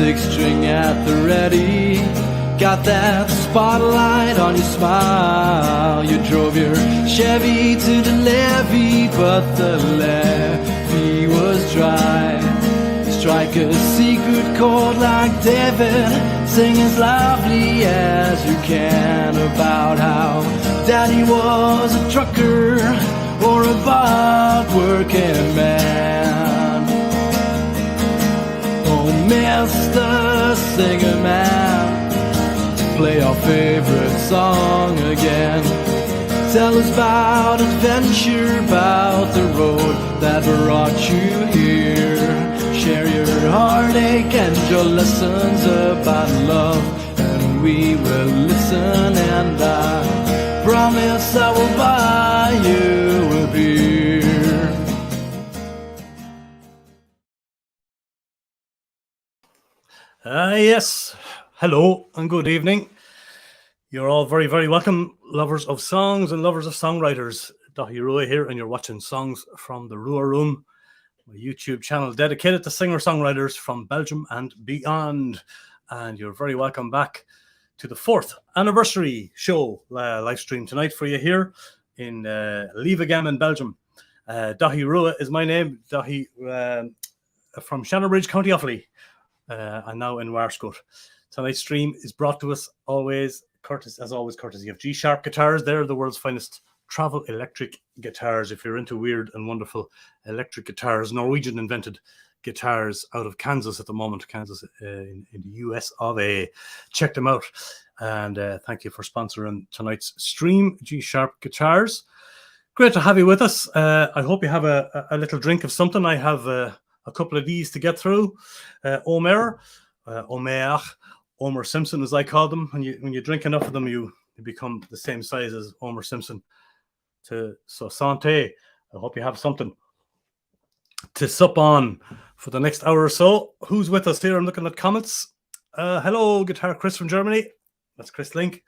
six-string at the ready. Got that spotlight on your smile. You drove your Chevy to the levee, but the levee was dry. Strike a secret chord like David, sing as loudly as you can about how Daddy was a trucker or a bar working man. Oh, Mr. Singer Man, play our favorite song again. Tell us about adventure, about the road that brought you here. Share your heartache and your lessons about love, and we will listen, and I promise I will buy you a beer. Yes, hello and good evening. You're all very, very welcome, lovers of songs and lovers of songwriters. Rua here, and you're watching Songs from the Rua Room, my YouTube channel dedicated to singer-songwriters from Belgium and beyond. And you're very welcome back to the 4th anniversary show live stream tonight for you here in Lievegem in Belgium. Rua is my name, from Shannonbridge, County Offaly, and now in Warscote. Tonight's stream is brought to us courtesy of G-Sharp Guitars. They're the world's finest travel electric guitars. If you're into weird and wonderful electric guitars, Norwegian invented guitars out of Kansas at the moment, Kansas in the US of A. Check them out. And thank you for sponsoring tonight's stream, G-Sharp Guitars. Great to have you with us. I hope you have a little drink of something. I have a couple of these to get through. Omer Simpson, as I call them. When you drink enough of them, you become the same size as Homer Simpson. So santé. I hope you have something to sup on for the next hour or so. Who's with us here? I'm looking at comments. Hello, Guitar Chris from Germany. That's Chris Link.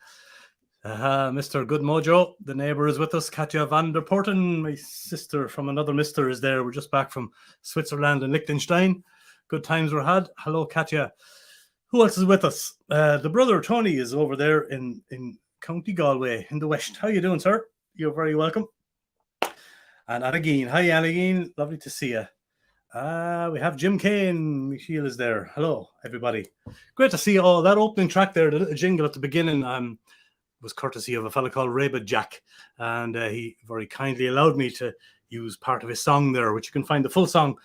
Mr. Good Mojo, the neighbor, is with us. Katja van der Porten, my sister from another mister, is there. We're just back from Switzerland and Liechtenstein. Good times were had. Hello, Katja. Who else is with us? The brother Tony is over there in County Galway in the west. How you doing, sir? You're very welcome. And Anageen. Hi, Anageen. Lovely to see you. We have Jim Kane. Michiel is there. Hello, everybody. Great to see you all. That opening track there, the little jingle at the beginning, was courtesy of a fella called Rabid Jack. And he very kindly allowed me to use part of his song there, which you can find the full song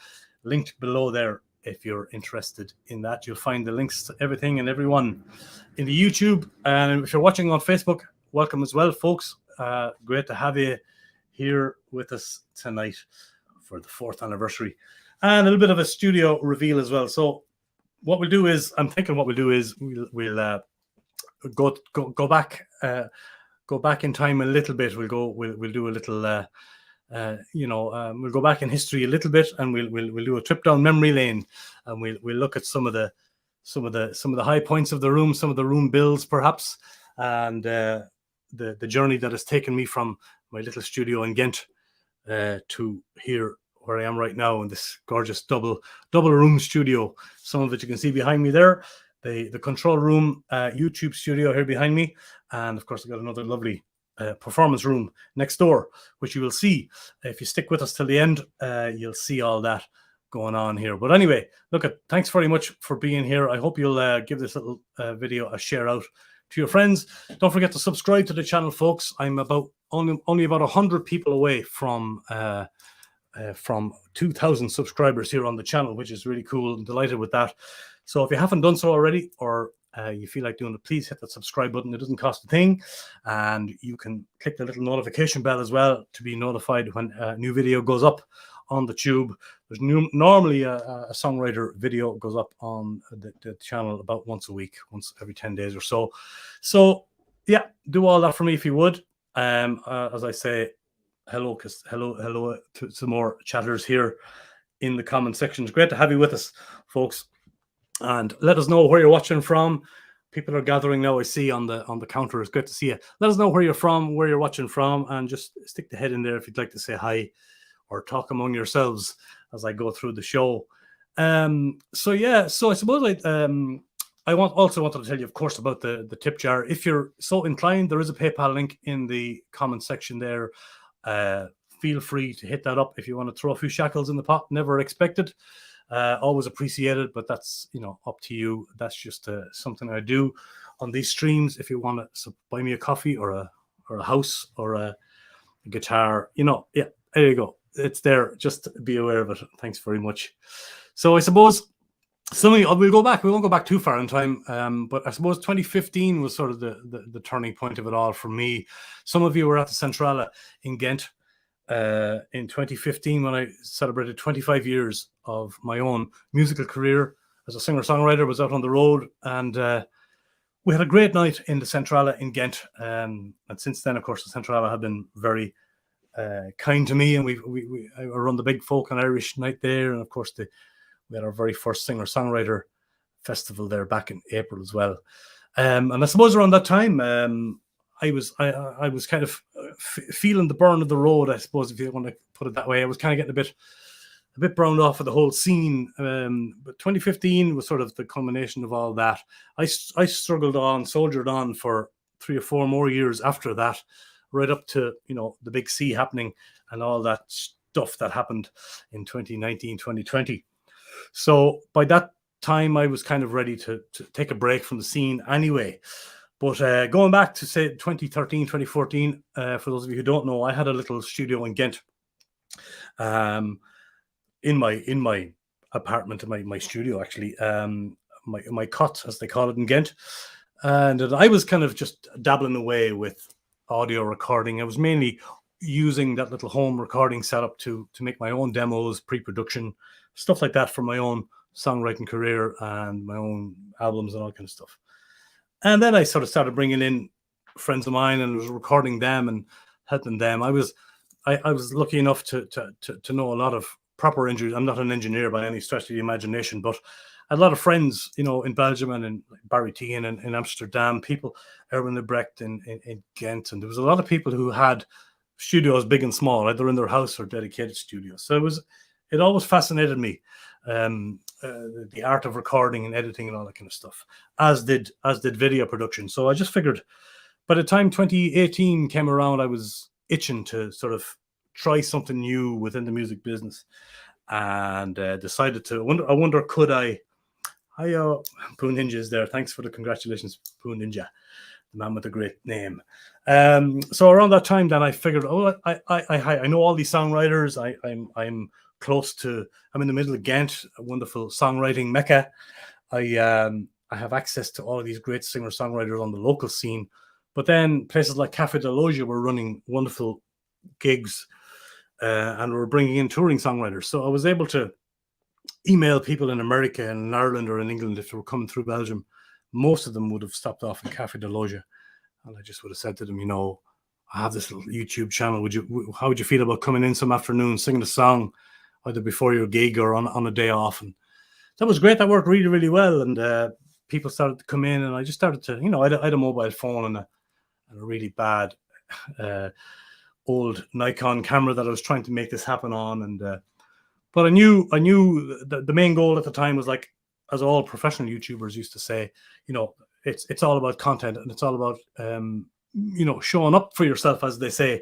linked below there. If you're interested in that, you'll find the links to everything and everyone in the YouTube. And if you're watching on Facebook, welcome as well, folks. Great to have you here with us tonight for the 4th anniversary. And a little bit of a studio reveal as well. So what we'll do is, we'll go back in time a little bit. We'll do a little we'll go back in history a little bit, and we'll do a trip down memory lane, and we'll look at some of the high points of the room, some of the room builds perhaps, and the journey that has taken me from my little studio in Ghent to here where I am right now in this gorgeous double room studio. Some of it you can see behind me there, the control room, YouTube studio here behind me, and of course I've got another lovely performance room next door, which you will see if you stick with us till the end. You'll see all that going on here. But anyway, thanks very much for being here. I hope you'll give this little video a share out to your friends. Don't forget to subscribe to the channel, folks. I'm only about 100 people away from 2,000 subscribers here on the channel, which is really cool. I'm delighted with that. So if you haven't done so already, or you feel like doing it, please hit that subscribe button. It doesn't cost a thing, and you can click the little notification bell as well to be notified when a new video goes up on the tube. There's normally a songwriter video goes up on the channel about once a week, once every 10 days or so. So yeah, do all that for me if you would. As I say, hello to some more chatters here in the comment section. It's great to have you with us, folks. And let us know where you're watching from. People are gathering now, I see on the counter. It's great to see you. Let us know where you're from, where you're watching from, and just stick the head in there if you'd like to say hi or talk among yourselves as I go through the show. So yeah, so I suppose I also wanted to tell you, of course, about the tip jar. If you're so inclined, there is a PayPal link in the comment section there. Feel free to hit that up if you want to throw a few shekels in the pot. Never expected, always appreciated, but that's, you know, up to you. That's just something I do on these streams. If you want to buy me a coffee or a house or a guitar, you know, yeah, there you go. It's there. Just be aware of it. Thanks very much. So I suppose we'll go back. We won't go back too far in time, but I suppose 2015 was sort of the turning point of it all for me. Some of you were at the Centrala in Ghent in 2015 when I celebrated 25 years of my own musical career as a singer-songwriter. Was out on the road, and we had a great night in the Centrala in Ghent. And since then, of course, the Centrala have been very kind to me, and I run the big folk and Irish night there, and of course we had our very first singer-songwriter festival there back in April as well. And I suppose around that time, I was kind of feeling the burn of the road, I suppose, if you want to put it that way. I was kind of getting a bit browned off of the whole scene. But 2015 was sort of the culmination of all that. I struggled on, soldiered on for 3 or 4 more years after that, right up to, you know, the big C happening and all that stuff that happened in 2019, 2020. So by that time, I was kind of ready to take a break from the scene anyway. But going back to, say, 2013, 2014, for those of you who don't know, I had a little studio in Ghent, in my apartment, in my studio, actually, my cot, as they call it in Ghent. And I was kind of just dabbling away with audio recording. I was mainly using that little home recording setup to make my own demos, pre-production, stuff like that for my own songwriting career and my own albums and all kind of stuff. And then I sort of started bringing in friends of mine and was recording them and helping them. I was lucky enough to know a lot of proper engineers. I'm not an engineer by any stretch of the imagination, but I had a lot of friends, you know, in Belgium and in Barry-Tien and in Amsterdam, people, Erwin Lebrecht in Ghent. And there was a lot of people who had studios, big and small, either in their house or dedicated studios. So it always fascinated me, the art of recording and editing and all that kind of stuff, as did video production. So I just figured by the time 2018 came around, I was itching to sort of try something new within the music business, and decided to I wonder could I Poo Ninja is there. Thanks for the congratulations, Poo Ninja, the man with a great name. So around that time, then I figured, I know all these songwriters. I'm close to. I'm in the middle of Ghent, a wonderful songwriting mecca. I have access to all of these great singer-songwriters on the local scene, but then places like Café de Loja were running wonderful gigs, and were bringing in touring songwriters. So I was able to email people in America and in Ireland or in England if they were coming through Belgium. Most of them would have stopped off in Café de Loja, and I just would have said to them, you know, I have this little YouTube channel. How would you feel about coming in some afternoon, singing a song, either before your gig or on a day off? And that was great. That worked really, really well. And people started to come in, and I just started to, you know, I had a mobile phone and a really bad old Nikon camera that I was trying to make this happen on. And but I knew the main goal at the time was, like, as all professional YouTubers used to say, you know, it's all about content, and it's all about you know, showing up for yourself, as they say.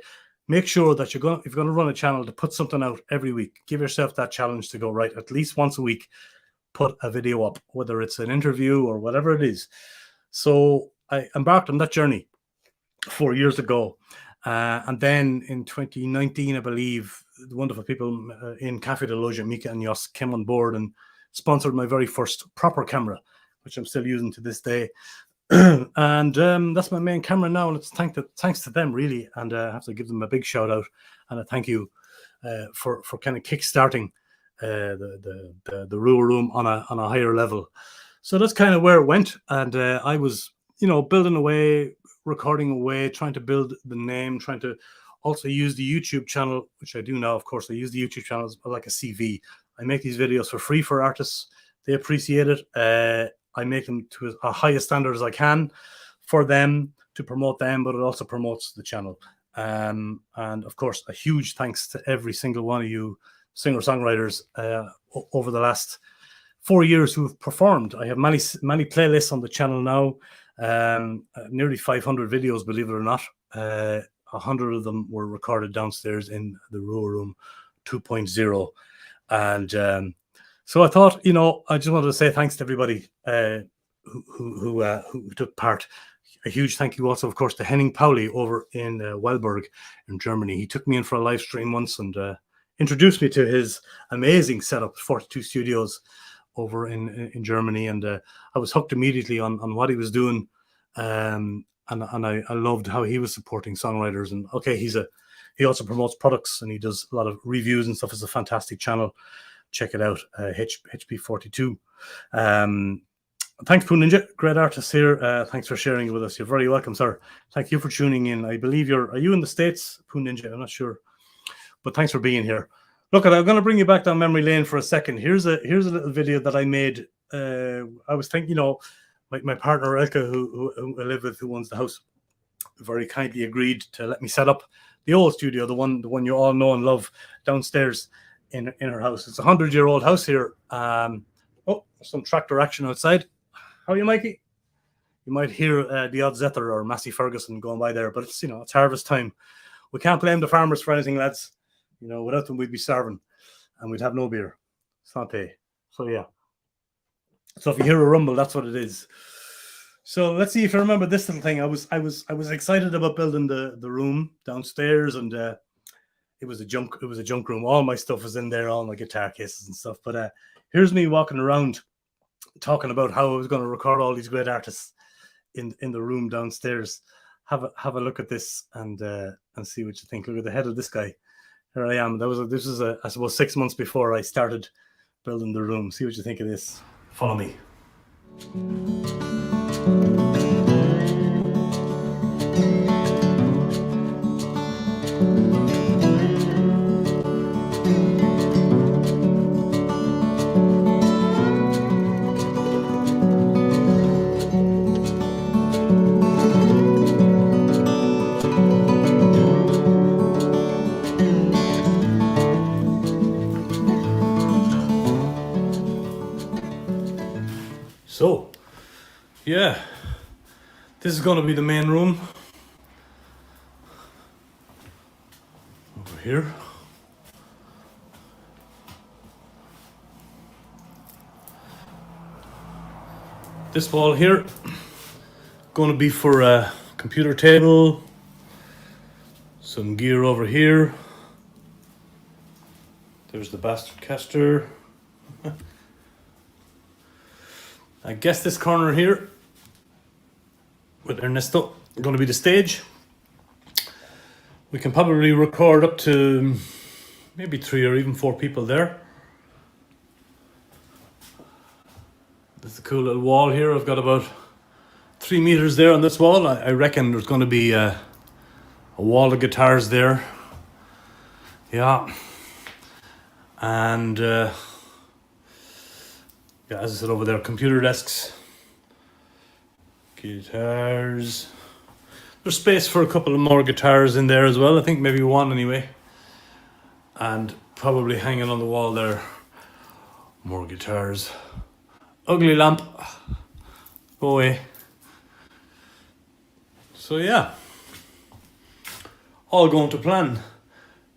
Make sure that if you're going to run a channel, to put something out every week. Give yourself that challenge to go, right, at least once a week, put a video up, whether it's an interview or whatever it is. So I embarked on that journey 4 years ago. And then in 2019, I believe, the wonderful people in Café de Loja, Mika and Jos, came on board and sponsored my very first proper camera, which I'm still using to this day. And that's my main camera now, and it's thanks to them, really. And I have to give them a big shout out and a thank you for kind of kickstarting the Rua Room on a higher level. So that's kind of where it went. And I was, you know, building away, recording away, trying to build the name, trying to also use the YouTube channel, which I do now, of course. I use the YouTube channel as like a CV. I make these videos for free for artists. They appreciate it. I make them to as high a standard as I can for them, to promote them, but it also promotes the channel. And of course, a huge thanks to every single one of you singer-songwriters over the last 4 years who have performed. I have many playlists on the channel now, nearly 500 videos, believe it or not. 100 of them were recorded downstairs in the Rua Room 2.0. And so I thought, you know, I just wanted to say thanks to everybody who took part. A huge thank you also, of course, to Henning Pauli over in Wellberg in Germany. He took me in for a live stream once and introduced me to his amazing setup, 42 studios over in Germany. And I was hooked immediately on what he was doing. And I loved how he was supporting songwriters. And okay, he also promotes products and he does a lot of reviews and stuff. It's a fantastic channel. Check it out, HP42. Thanks, Poo Ninja. Great artist here. Thanks for sharing it with us. You're very welcome, sir. Thank you for tuning in. I believe are you in the States, Poo Ninja? I'm not sure. But thanks for being here. Look, I'm going to bring you back down memory lane for a second. Here's a little video that I made. I was thinking, you know, my partner Elke, who I live with, who owns the house, very kindly agreed to let me set up the old studio, the one you all know and love, downstairs in her house. It's a 100-year-old house here. Oh, some tractor action outside. How are you, Mikey? You might hear the odd Zether or Massey Ferguson going by there, but it's, you know, it's harvest time. We can't blame the farmers for anything, lads. You know, without them, we'd be starving and we'd have no beer. Santé. So, yeah. So if you hear a rumble, that's what it is. So let's see if you remember this little thing. I was excited about building the room downstairs, and it was a junk room. All my stuff was in there, all my guitar cases and stuff. But here's me walking around talking about how I was going to record all these great artists in the room downstairs. Have a look at this and see what you think. Look at the head of this guy. Here I am. This was I suppose 6 months before I started building the room. See what you think of this. Follow me. So, yeah, this is going to be the main room over here. This wall here going to be for a computer table, some gear over here. There's the bastard caster. I guess this corner here with Ernesto going to be the stage. We can probably record up to maybe 3 or even 4 people there. There's a cool little wall here. I've got about 3 meters there on this wall. I reckon there's going to be a wall of guitars there. Yeah. And yeah, as I said over there, computer desks, guitars. There's space for a couple of more guitars in there as well. I think maybe 1 anyway. And probably hanging on the wall there, more guitars. Ugly lamp. Go away. So yeah, all going to plan.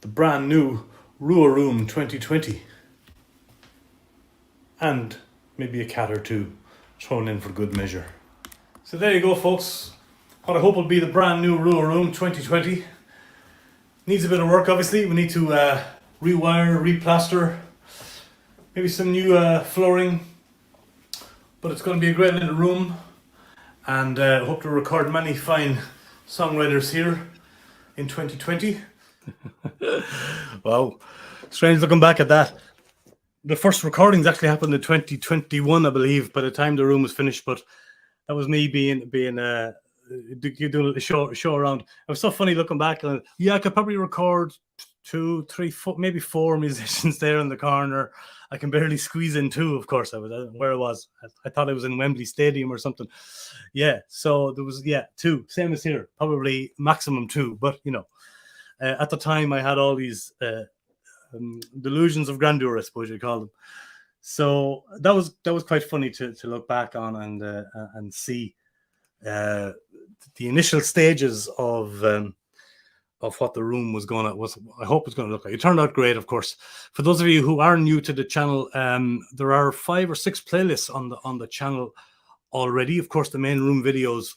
The brand new Rua Room 2020. And maybe a cat or 2 thrown in for good measure. So there you go, folks. What I hope will be the brand new Rua Room 2020. Needs a bit of work, obviously. We need to rewire, replaster, maybe some new flooring. But it's going to be a great little room. And I hope to record many fine songwriters here in 2020. Wow. Strange looking back at that. The first recordings actually happened in 2021, I believe, by the time the room was finished. But that was me being doing a show around. It was so funny looking back. And yeah, I could probably record 2, 3, 4, maybe 4 musicians there in the corner. I can barely squeeze in 2, of course. I was where I was. I thought I was in Wembley Stadium or something. Yeah, so there was 2, same as here, probably maximum 2. But you know, at the time I had all these delusions of grandeur, I suppose you'd call them. So that was quite funny to look back on and see the initial stages of what the room was going to I hope it's going to look like. It turned out great, of course. For those of you who are new to the channel, there are 5 or 6 playlists on the channel already. Of course, the main room videos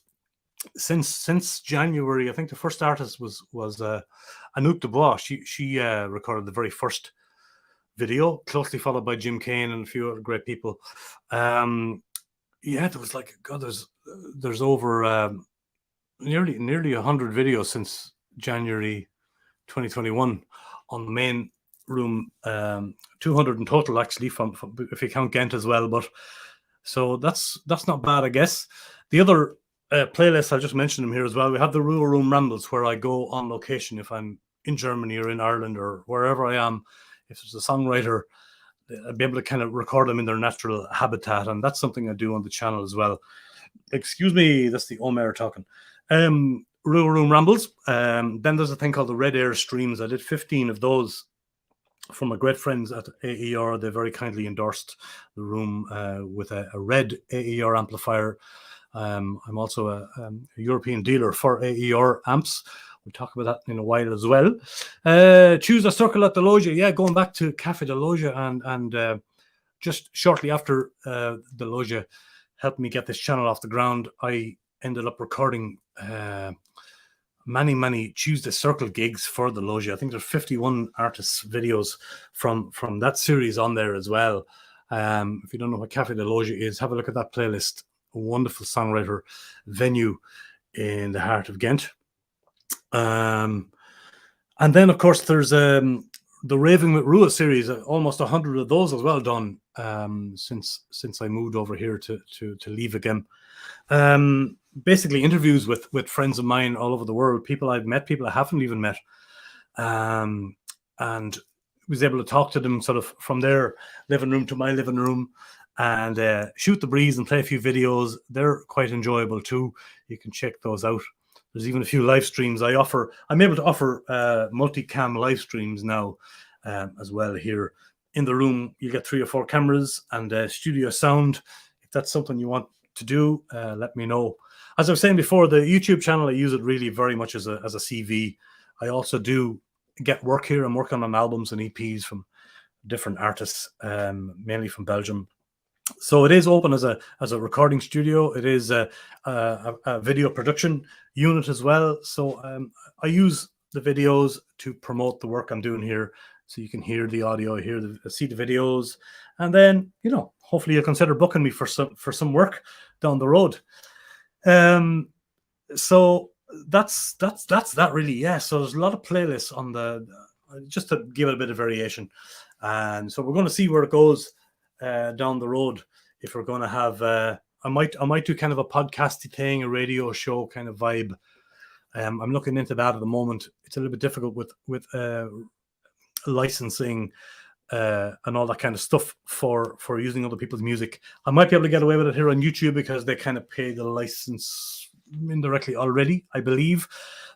since January. I think the first artist was Anouk Dubois. She recorded the very first video, closely followed by Jim Kane and a few other great people. Yeah, there was like, God, there's over nearly 100 videos since January 2021 on the main room. 200 in total, actually, from if you count Ghent as well. But so that's not bad, I guess. The other playlists, I'll just mention them here as well. We have the Rua Room Rambles, where I go on location if I'm in Germany or in Ireland or wherever I am. If there's a songwriter, I'd be able to kind of record them in their natural habitat, and that's something I do on the channel as well. Excuse me, that's the Omer talking. Rua Room Rambles. Then there's a thing called the Red Air Streams. I did 15 of those from my great friends at AER. They very kindly endorsed the room with a red AER amplifier. I'm also a European dealer for AER amps. We'll talk about that in a while as well. Choose a circle at the Loggia. Yeah, going back to Cafe de Loggia and just shortly after the Loggia helped me get this channel off the ground, I ended up recording many Choose the Circle gigs for the Loggia. I think there's 51 artists' videos from that series on there as well. If you don't know what Cafe de Loggia is, have a look at that playlist. A wonderful songwriter venue in the heart of Ghent. And then, of course, there's the Raving with Rua series. Almost 100 of those as well done since I moved over here to Lievegem. Basically, interviews with friends of mine all over the world, people I've met, people I haven't even met, and was able to talk to them sort of from their living room to my living room, and shoot the breeze and play a few videos. They're quite enjoyable too. You can check those out. There's even a few live streams I offer. I'm able to offer multicam live streams now as well here in the room. You get 3 or 4 cameras and studio sound. If that's something you want to do, let me know. As I was saying before, the YouTube channel, I use it really very much as a CV. I also do get work here. I'm working on albums and EPs from different artists, mainly from Belgium. So it is open as a recording studio. It is a video production unit as well. So I use the videos to promote the work I'm doing here. So you can hear the audio, see the videos, and then, you know, hopefully you'll consider booking me for some work down the road. So that's that really. Yeah. So there's a lot of playlists on just to give it a bit of variation, and so we're going to see where it goes down the road. If we're going to have, I might do kind of a podcasty thing, a radio show kind of vibe. I'm looking into that at the moment. It's a little bit difficult with licensing and all that kind of stuff for using other people's music. I might be able to get away with it here on YouTube because they kind of pay the license indirectly already, I believe.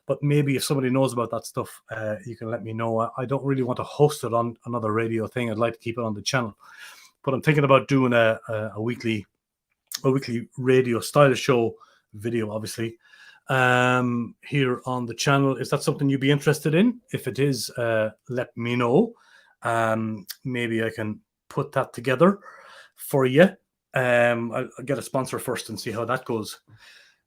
But maybe if somebody knows about that stuff, you can let me know. I don't really want to host it on another radio thing. I'd like to keep it on the channel. But I'm thinking about doing a weekly radio style show video, obviously, here on the channel. Is that something you'd be interested in? If it is, let me know. Maybe I can put that together for you. I'll get a sponsor first and see how that goes.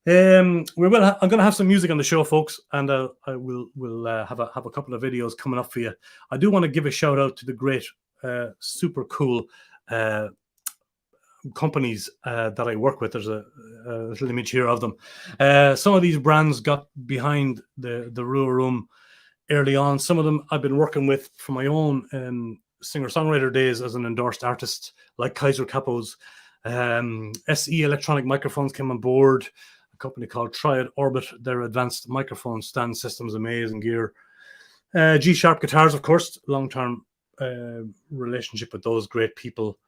I'm going to have some music on the show, folks, and we'll have a couple of videos coming up for you. I do want to give a shout out to the great, super cool companies that I work with. There's a little image here of them. Some of these brands got behind the Rua Room early on. Some of them I've been working with for my own singer-songwriter days as an endorsed artist, like Kaiser Capos. SE Electronic Microphones came on board. A company called Triad Orbit, their advanced microphone stand systems, amazing gear. G-Sharp Guitars, of course, long-term relationship with those great people.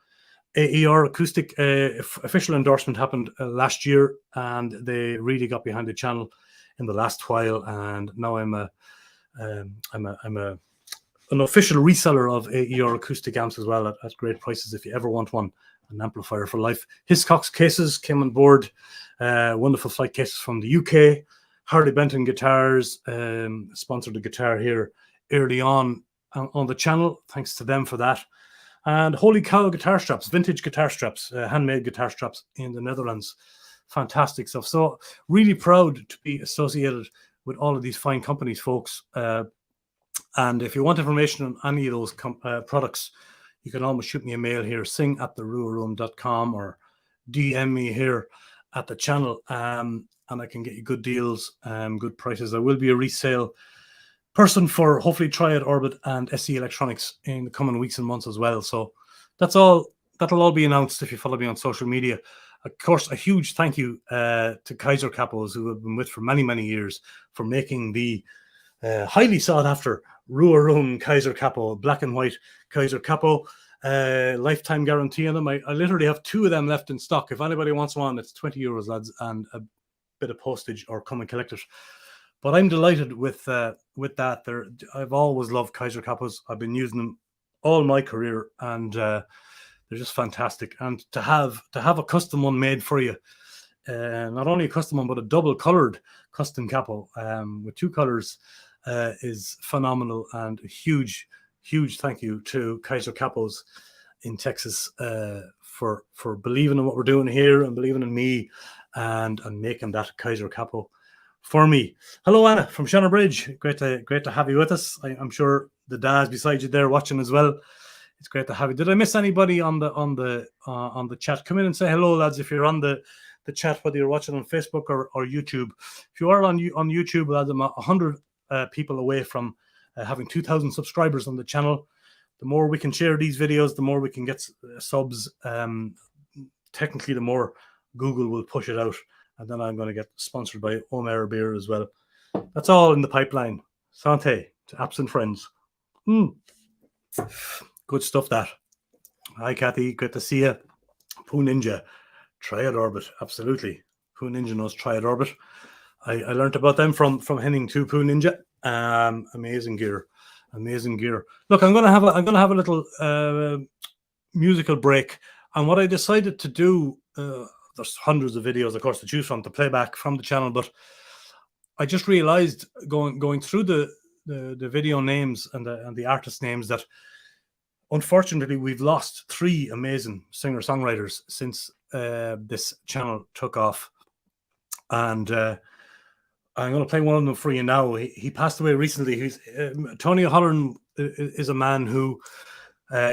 AER Acoustic official endorsement happened last year, and they really got behind the channel in the last while. And now I'm a an official reseller of AER acoustic amps as well at great prices if you ever want one. An amplifier for life. Hiscox cases came on board. Wonderful flight cases from the UK. Harley Benton Guitars sponsored a guitar here early on the channel. Thanks to them for that. And Holy Cow guitar straps, vintage guitar straps, handmade guitar straps in the Netherlands. Fantastic stuff. So really proud to be associated with all of these fine companies, folks. And if you want information on any of those products, you can always shoot me a mail here, sing@theruaroom.com, or DM me here at the channel, and I can get you good deals, good prices. I will be a resale person for hopefully Triad Orbit and SE Electronics in the coming weeks and months as well. So that'll all be announced if you follow me on social media. Of course, a huge thank you to Kaiser Capos, who have been with for many, many years, for making the highly sought after Rua Room Kaiser Capo, black and white Kaiser Capo, lifetime guarantee on them. I literally have 2 of them left in stock. If anybody wants one, it's 20 euros, lads, and a bit of postage, or come and collect it. But I'm delighted with that. I've always loved Kaiser Capos. I've been using them all my career, and they're just fantastic. And to have a custom one made for you, not only a custom one, but a double colored custom capo with 2 colors, is phenomenal. And a huge thank you to Kaiser Capos in Texas for believing in what we're doing here and believing in me and making that Kaiser Capo for me. Hello, Anna from Shannon Bridge. Great to have you with us. I'm sure the dad's beside you there watching as well. It's great to have you. Did I miss anybody on the chat? Come in and say hello, lads, if you're on the chat, whether you're watching on Facebook or YouTube. If you are on YouTube, lads, I'm 100 people away from having 2,000 subscribers on the channel. The more we can share these videos, the more we can get subs. Technically, the more Google will push it out, and then I'm going to get sponsored by Omer Beer as well. That's all in the pipeline. Santé to absent friends. Good stuff, that. Hi, Kathy. Great to see you. Poo Ninja. Triad Orbit. Absolutely. Poo Ninja knows Triad Orbit. I learned about them from Henning to Poo Ninja. Amazing gear. Look, I'm gonna have a little musical break. And what I decided to do, there's hundreds of videos, of course, to choose from, to play back from the channel, but I just realized going through the video names and the artist names that unfortunately we've lost 3 amazing singer-songwriters since this channel took off. And I'm going to play one of them for you now. He passed away recently. Tony O'Halloran is a man who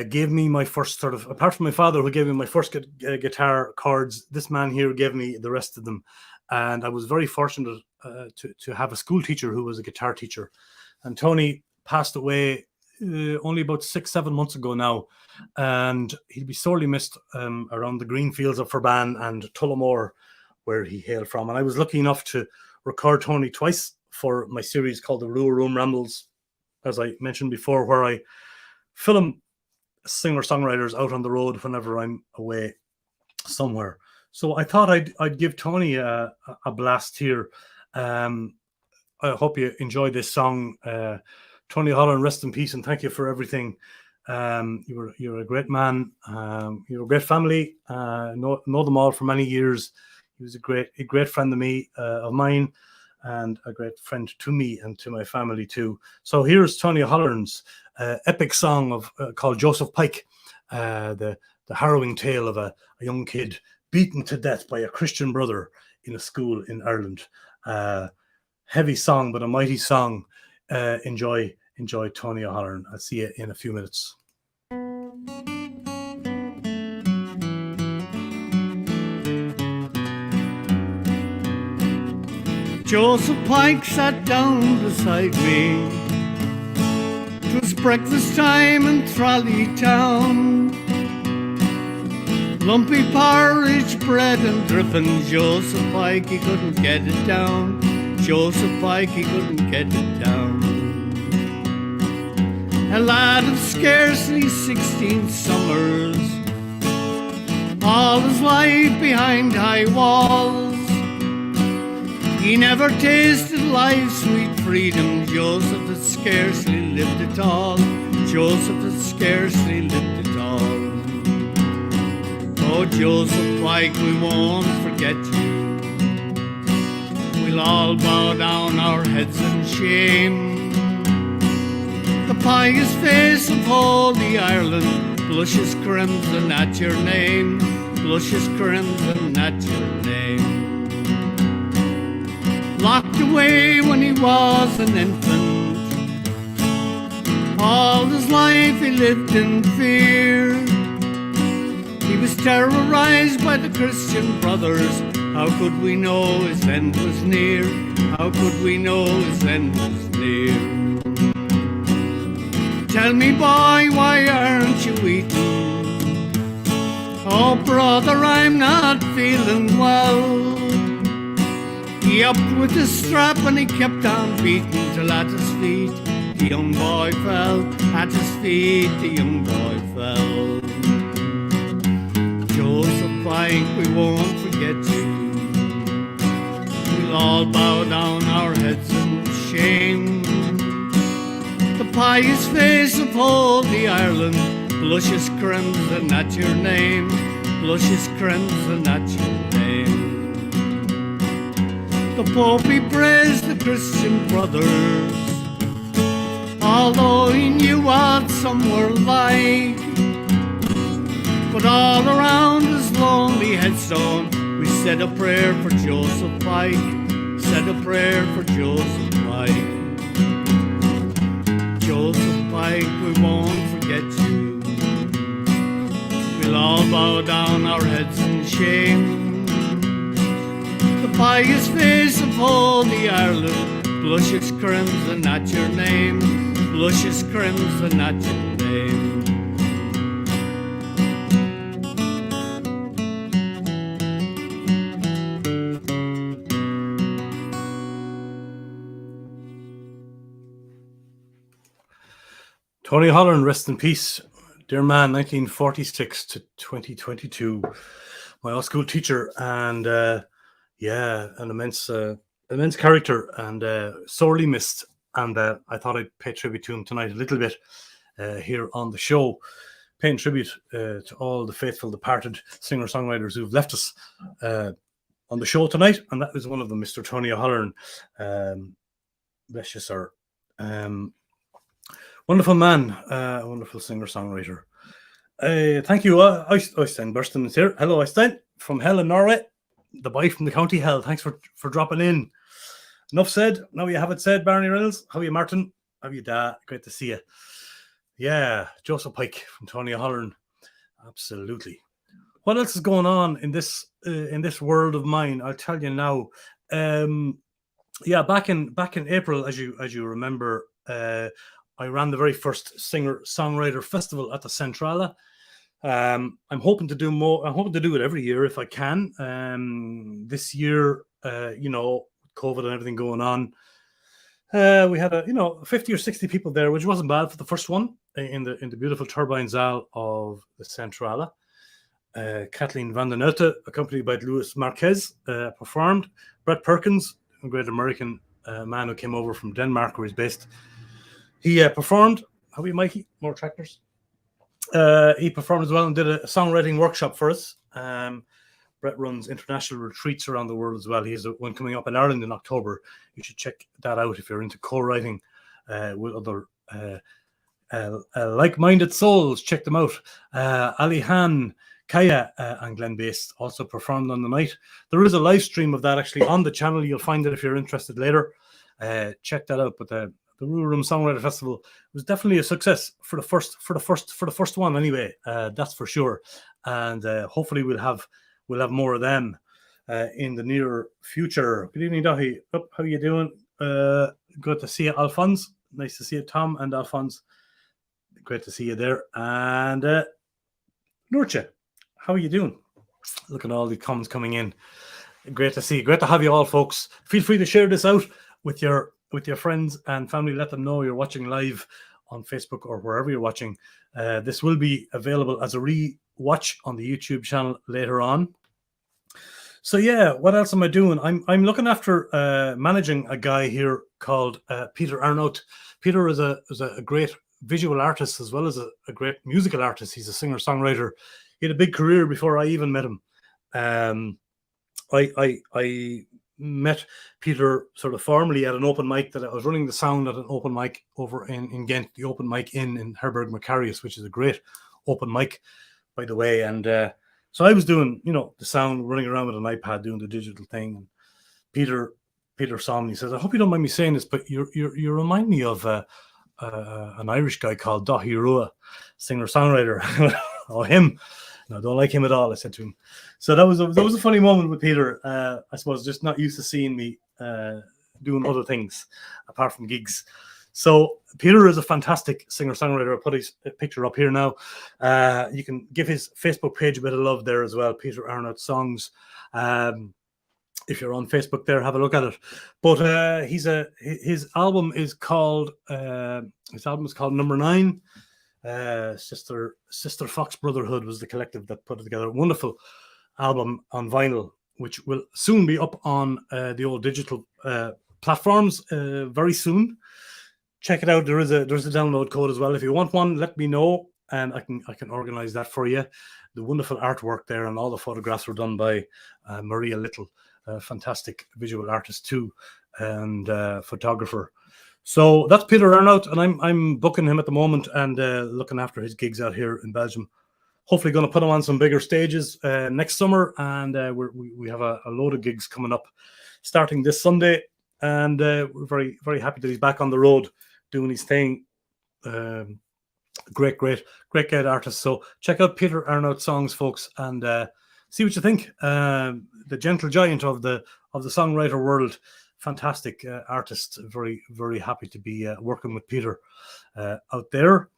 gave me my first sort of, apart from my father who gave me my first guitar chords, this man here gave me the rest of them. And I was very fortunate to have a school teacher who was a guitar teacher. And Tony passed away only about 6-7 months ago now. And he'll be sorely missed around the green fields of Ferban and Tullamore, where he hailed from. And I was lucky enough to record Tony twice for my series called the Rua Room Rambles, as I mentioned before, where I film singer-songwriters out on the road whenever I'm away somewhere. So I thought I'd give Tony a blast here. I hope you enjoyed this song. Tony O'Halloran, rest in peace, and thank you for everything. You're a great man. You're a great family. Know them all for many years. He was a great friend of mine, and a great friend to me and to my family too. So here's Tony O'Halloran's epic song called Joseph Pike, the harrowing tale of a young kid beaten to death by a Christian brother in a school in Ireland. Heavy song, but a mighty song. Enjoy Tony O'Halloran. I'll see you in a few minutes. Joseph Pike sat down beside me. 'Twas breakfast time in Trolley Town. Lumpy porridge, bread and dripping. Joseph Pike, he couldn't get it down. Joseph Pike, he couldn't get it down. A lad of scarcely 16 summers, all his life behind high walls. He never tasted life's sweet freedom. Joseph had scarcely lived at all. Joseph had scarcely lived at all. Oh, Joseph Pike, we won't forget you. We'll all bow down our heads in shame. The pious face of holy Ireland blushes crimson at your name, blushes crimson at your name. Locked away when he was an infant, all his life he lived in fear. He was terrorized by the Christian brothers. How could we know his end was near? How could we know his end was near? Tell me, boy, why aren't you eating? Oh, brother, I'm not feeling well. He upped with his strap and he kept on beating till at his feet the young boy fell. At his feet the young boy fell. Joseph Pike, we won't forget you. We'll all bow down our heads in shame. The pious face of holy Ireland blushes crimson at your name, blushes crimson at your name. The Pope he praised the Christian brothers, although he knew what some were like. But all around his lonely headstone we said a prayer for Joseph Pike, said a prayer for Joseph Pike. Joseph Pike, we won't forget you. We'll all bow down our heads in shame. The pious face of holy Ireland blushes crimson at your name, blushes crimson at your name. Tony Holland, rest in peace. Dear man, 1946 to 2022. My old school teacher, and an immense character, and sorely missed. And I thought I'd pay tribute to him tonight a little bit here on the show, paying tribute to all the faithful departed singer-songwriters who've left us on the show tonight, and that was one of them, Mr. Tony O'Halloran. Bless you, sir. Wonderful man, wonderful singer-songwriter. Thank you, Øystein Bursten is here. Hello, Øystein, from Hell in Norway, the boy from the county Hell. Thanks for dropping in. Enough said. Now you have it said, Barney Reynolds. How are you, Martin? How are you, Da? Great to see you. Yeah, Joseph Pike from Tony O'Halloran. Absolutely. What else is going on in this world of mine? I'll tell you now. Back in April, as you remember, I ran the very first singer-songwriter festival at the Centrala. I'm hoping to do more. I'm hoping to do it every year if I can. This year, COVID and everything going on, we had 50 or 60 people there, which wasn't bad for the first one in the beautiful turbine Zaal of the Centrala. Kathleen van den Uite, accompanied by Louis Marquez, performed. Brett Perkins, a great American man who came over from Denmark, where he's based. He performed. How are you, Mikey? More tractors. He performed as well and did a songwriting workshop for us. Brett runs international retreats around the world as well. He has one coming up in Ireland in October. You should check that out if you're into co-writing with other like-minded souls. Check them out. Ali Han, Kaya, and Glenn Baste also performed on the night. There is a live stream of that actually on the channel. You'll find it if you're interested later. Check that out. But the Rua Room Songwriter Festival was definitely a success for the first one anyway. That's for sure. And hopefully we'll have more of them in the near future. Good evening, Dahi. How are you doing? Good to see you, Alphonse. Nice to see you, Tom and Alphonse. Great to see you there. And Nurcha, how are you doing? Look at all the comments coming in. Great to see you. Great to have you all, folks. Feel free to share this out with your friends and family. Let them know you're watching live on Facebook or wherever you're watching. This will be available as a re-watch on the YouTube channel later on. So yeah, what else am I doing? I'm looking after managing a guy here called Peter Arnaut. Peter is a great visual artist as well as a great musical artist. He's a singer-songwriter. He had a big career before I even met him. I met Peter sort of formally at an open mic that I was running the sound at an open mic over in Ghent, the open mic in Herberg Macarius, which is a great open mic, by the way. And so I was doing, the sound, running around with an iPad, doing the digital thing. And Peter saw me. He says, "I hope you don't mind me saying this, but you remind me of an Irish guy called Dahi Rua, singer-songwriter." "Oh, him? No, I don't like him at all," I said to him. So that was a funny moment with Peter. I suppose just not used to seeing me doing other things apart from gigs. So Peter is a fantastic singer-songwriter. I'll put his picture up here now. You can give his Facebook page a bit of love there as well, Peter Arnout Songs. If you're on Facebook there, have a look at it. But his album is called Number 9. Sister Fox Brotherhood was the collective that put it together. A wonderful album on vinyl, which will soon be up on the old digital platforms very soon. Check it out. There's a download code as well. If you want one, let me know, and I can organize that for you. The wonderful artwork there, and all the photographs were done by Maria Little, a fantastic visual artist too, and photographer. So that's Peter Arnout, and I'm booking him at the moment and looking after his gigs out here in Belgium. Hopefully going to put him on some bigger stages next summer, and we have a load of gigs coming up starting this Sunday, and we're very, very happy that he's back on the road doing his thing. Great artist. So check out Peter Arnout Songs, folks, and see what you think. The gentle giant of the songwriter world. Fantastic artist. Very, very happy to be working with Peter out there.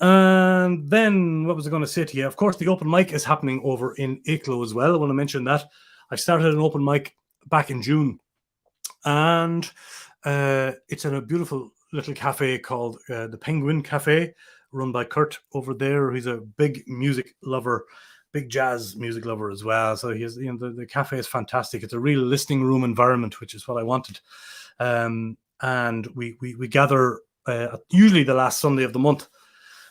And then what was I going to say to you? Of course, the open mic is happening over in Eeklo as well. I want to mention that. I started an open mic back in June, and it's in a beautiful little cafe called the Penguin Cafe, run by Kurt over there. He's a big music lover, big jazz music lover as well. So he has, the cafe is fantastic. It's a real listening room environment, which is what I wanted. And we gather usually the last Sunday of the month,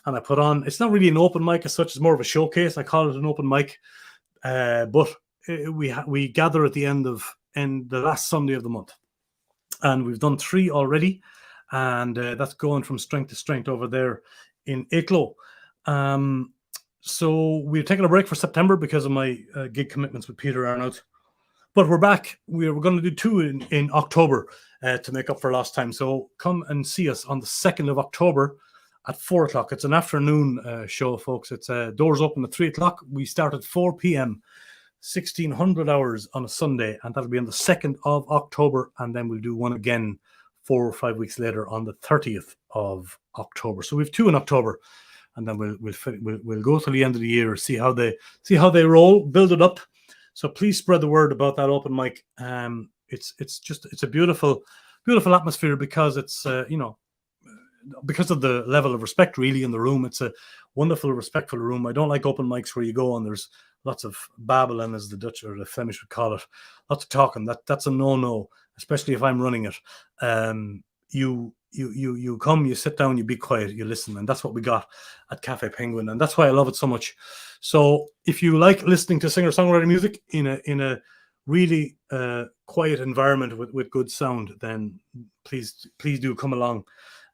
and I put on. It's not really an open mic as such; it's more of a showcase. I call it an open mic, but we gather at the end of the last Sunday of the month, and we've done 3 already, and that's going from strength to strength over there in Eeklo. So we've taken a break for September because of my gig commitments with Peter Arnout. But we're back. We're going to do 2 in October to make up for lost time. So come and see us on the 2nd of October at 4 o'clock. It's an afternoon show, folks. It's doors open at 3 o'clock. We start at 4 p.m., 1600 hours on a Sunday, and that'll be on the 2nd of October. And then we'll do one again 4 or 5 weeks later on the 30th of October. So we've 2 in October. And then we'll go to the end of the year, see how they roll, build it up. So please spread the word about that open mic. It's a beautiful atmosphere because it's because of the level of respect really in the room. It's a wonderful, respectful room. I don't like open mics where you go and there's lots of babbling, as the Dutch or the Flemish would call it, lots of talking. That's a no, especially if I'm running it. You come, you sit down, you be quiet, you listen, and that's what we got at Cafe Penguin, and that's why I love it so much. So if you like listening to singer-songwriter music in a really quiet environment with good sound, then please do come along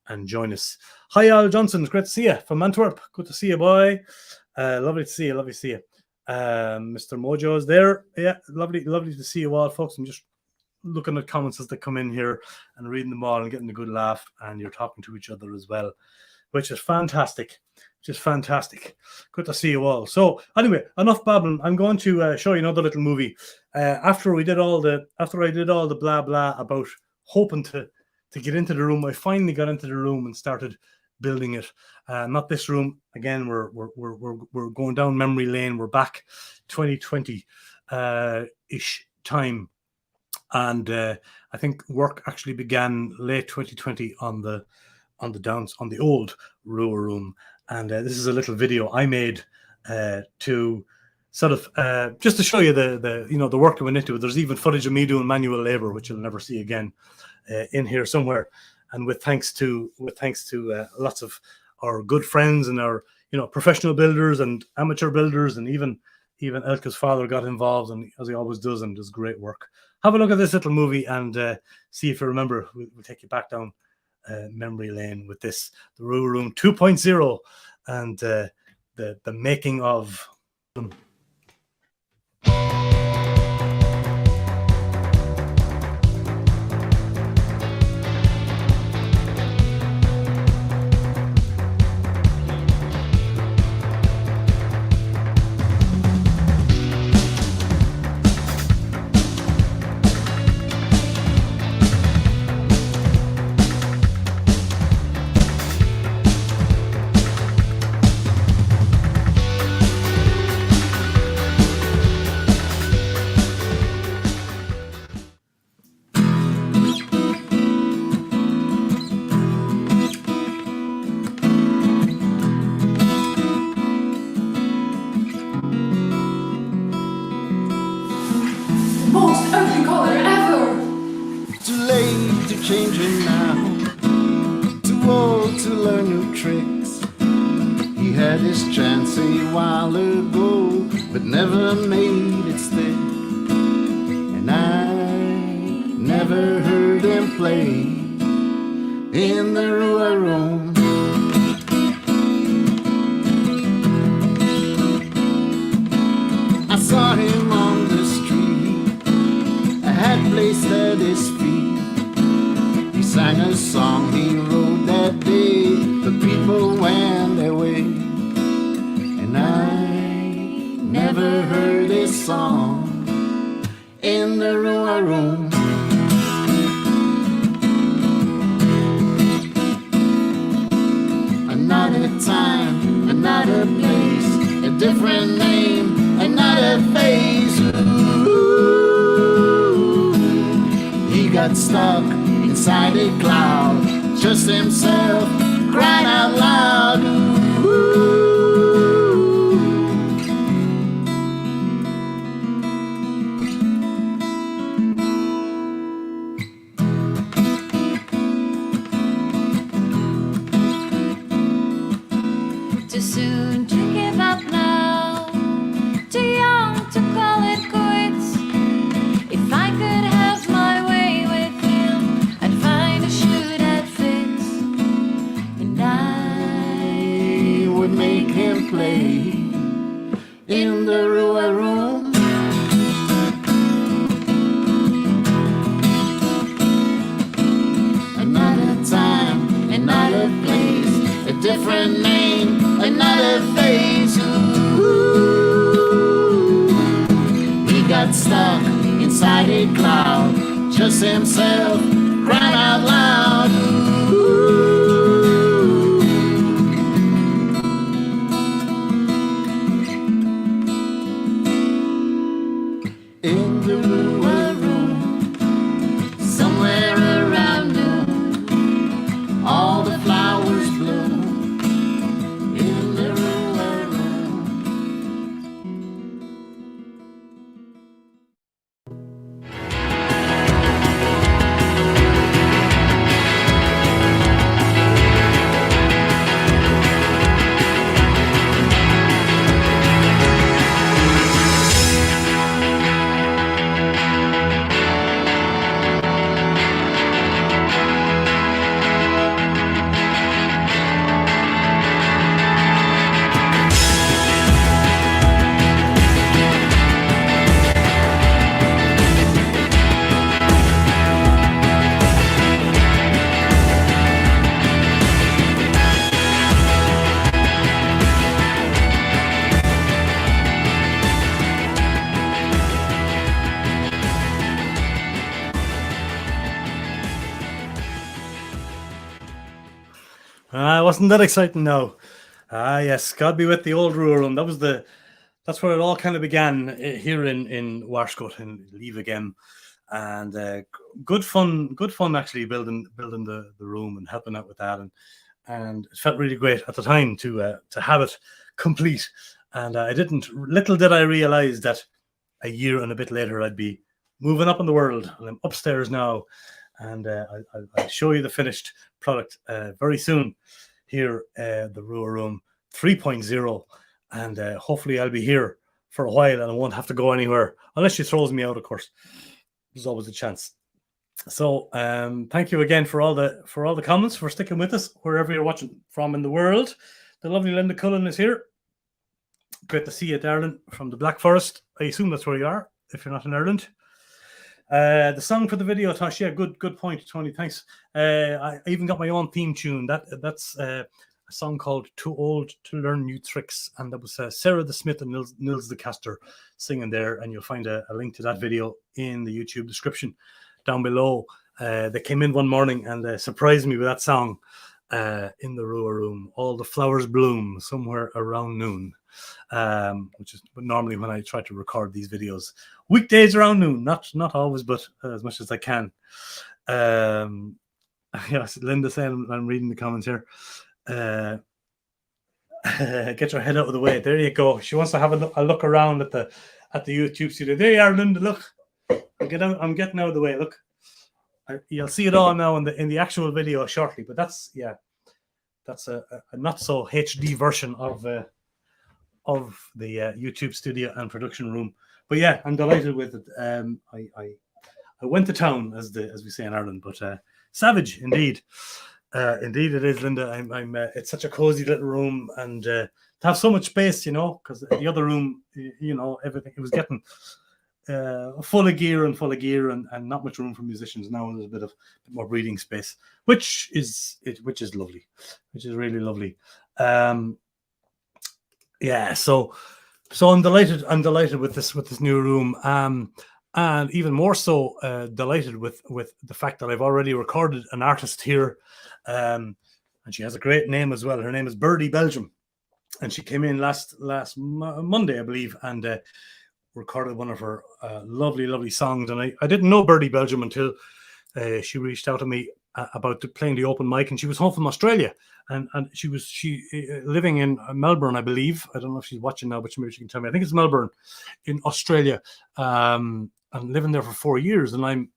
and join us. Hi, Al Johnson, great to see you from Antwerp. Good to see you, boy. Lovely to see you. Mr. Mojo is there. Yeah, lovely to see you all, folks. I'm just looking at comments as they come in here and reading them all and getting a good laugh, and you're talking to each other as well, which is fantastic. Good to see you all. So anyway, enough babbling. I'm going to show you another little movie. After I did all the blah blah about hoping to get into the room, I finally got into the room and started building it. Not this room again. We're going down memory lane. We're back 2020 ish time. And I think work actually began late 2020 on the old Rua Room. And this is a little video I made to sort of just to show you the work that went into it. There's even footage of me doing manual labor, which you'll never see again, in here somewhere. And with thanks to lots of our good friends and our, you know, professional builders and amateur builders, and even Elke's father got involved, and as he always does, and does great work. Have a look at this little movie and see if you remember. We'll take you back down memory lane with this, the Rua Room 2.0, and the making of them. Most ugly color ever! Too late to change it now, too old to learn new tricks. He had his chance a while ago, but never made it stick. And I never heard him play in the Rua Room. I saw him on the street, I had placed at his feet. He sang a song he wrote that day, the people went their way. And I never heard his song in the Rua Room. Another time, another place, a different name, another face. Ooh, he got stuck inside a cloud, just himself crying out loud. Ooh. Too soon to give up now, too young to call it quits. If I could have my way with him, I'd find a shoe that fits. And I Would make him play in the Rua Room. Another time, another place, a different name, another face. Ooh, he got stuck inside a cloud, just himself crying out loud. Ooh. In the Rua Room, somewhere around noon, all the flowers bloom. In the Rua Room. Wasn't that exciting now? Yes, God be with the old Rua Room. That's where it all kind of began here in Warskot in Lievegem, and good fun actually building the room and helping out with that, and it felt really great at the time to have it complete. And little did I realize that a year and a bit later I'd be moving up in the world. I'm upstairs now, and I'll show you the finished product very soon here, the Rua Room 3.0, and hopefully I'll be here for a while and I won't have to go anywhere unless she throws me out, of course. There's always a chance. So thank you again for all the comments, for sticking with us wherever you're watching from in the world. The lovely Linda Cullen is here. Great to see you, darling, from the Black Forest. I assume that's where you are, if you're not in Ireland. The song for the video, Tosh, yeah, good point, Tony, thanks. I even got my own theme tune. That's a song called Too Old to Learn New Tricks, and that was Sarah the Smith and Nils the Caster singing there, and you'll find a link to that video in the YouTube description down below. They came in one morning and surprised me with that song in the Rua Room. All the flowers bloom somewhere around noon, which is normally when I try to record these videos. Weekdays around noon, not always, but as much as I can. Yes, Linda saying, I'm reading the comments here. Get your head out of the way. There you go. She wants to have a look around at the YouTube studio. There you are, Linda. Look, I'm getting out of the way. Look, you'll see it all now in the actual video shortly. But that's a not so HD version of the YouTube studio and production room. But yeah, I'm delighted with it. I went to town, as we say in Ireland, but savage indeed. Indeed it is, Linda. I'm it's such a cozy little room, and to have so much space, because the other room, everything, it was getting full of gear and not much room for musicians. Now there's a bit more breathing space, which is lovely, which is really lovely. Yeah, so I'm delighted with this new room, and even more so delighted with the fact that I've already recorded an artist here, and she has a great name as well. Her name is Birdie Belgium, and she came in last Monday, I believe, and recorded one of her lovely songs. And I didn't know Birdie Belgium until she reached out to me about playing the open mic, and she was home from Australia, and she living in Melbourne, I believe. I don't know if she's watching now, but maybe she can tell me. I think it's Melbourne in Australia, and living there for 4 years. And I'm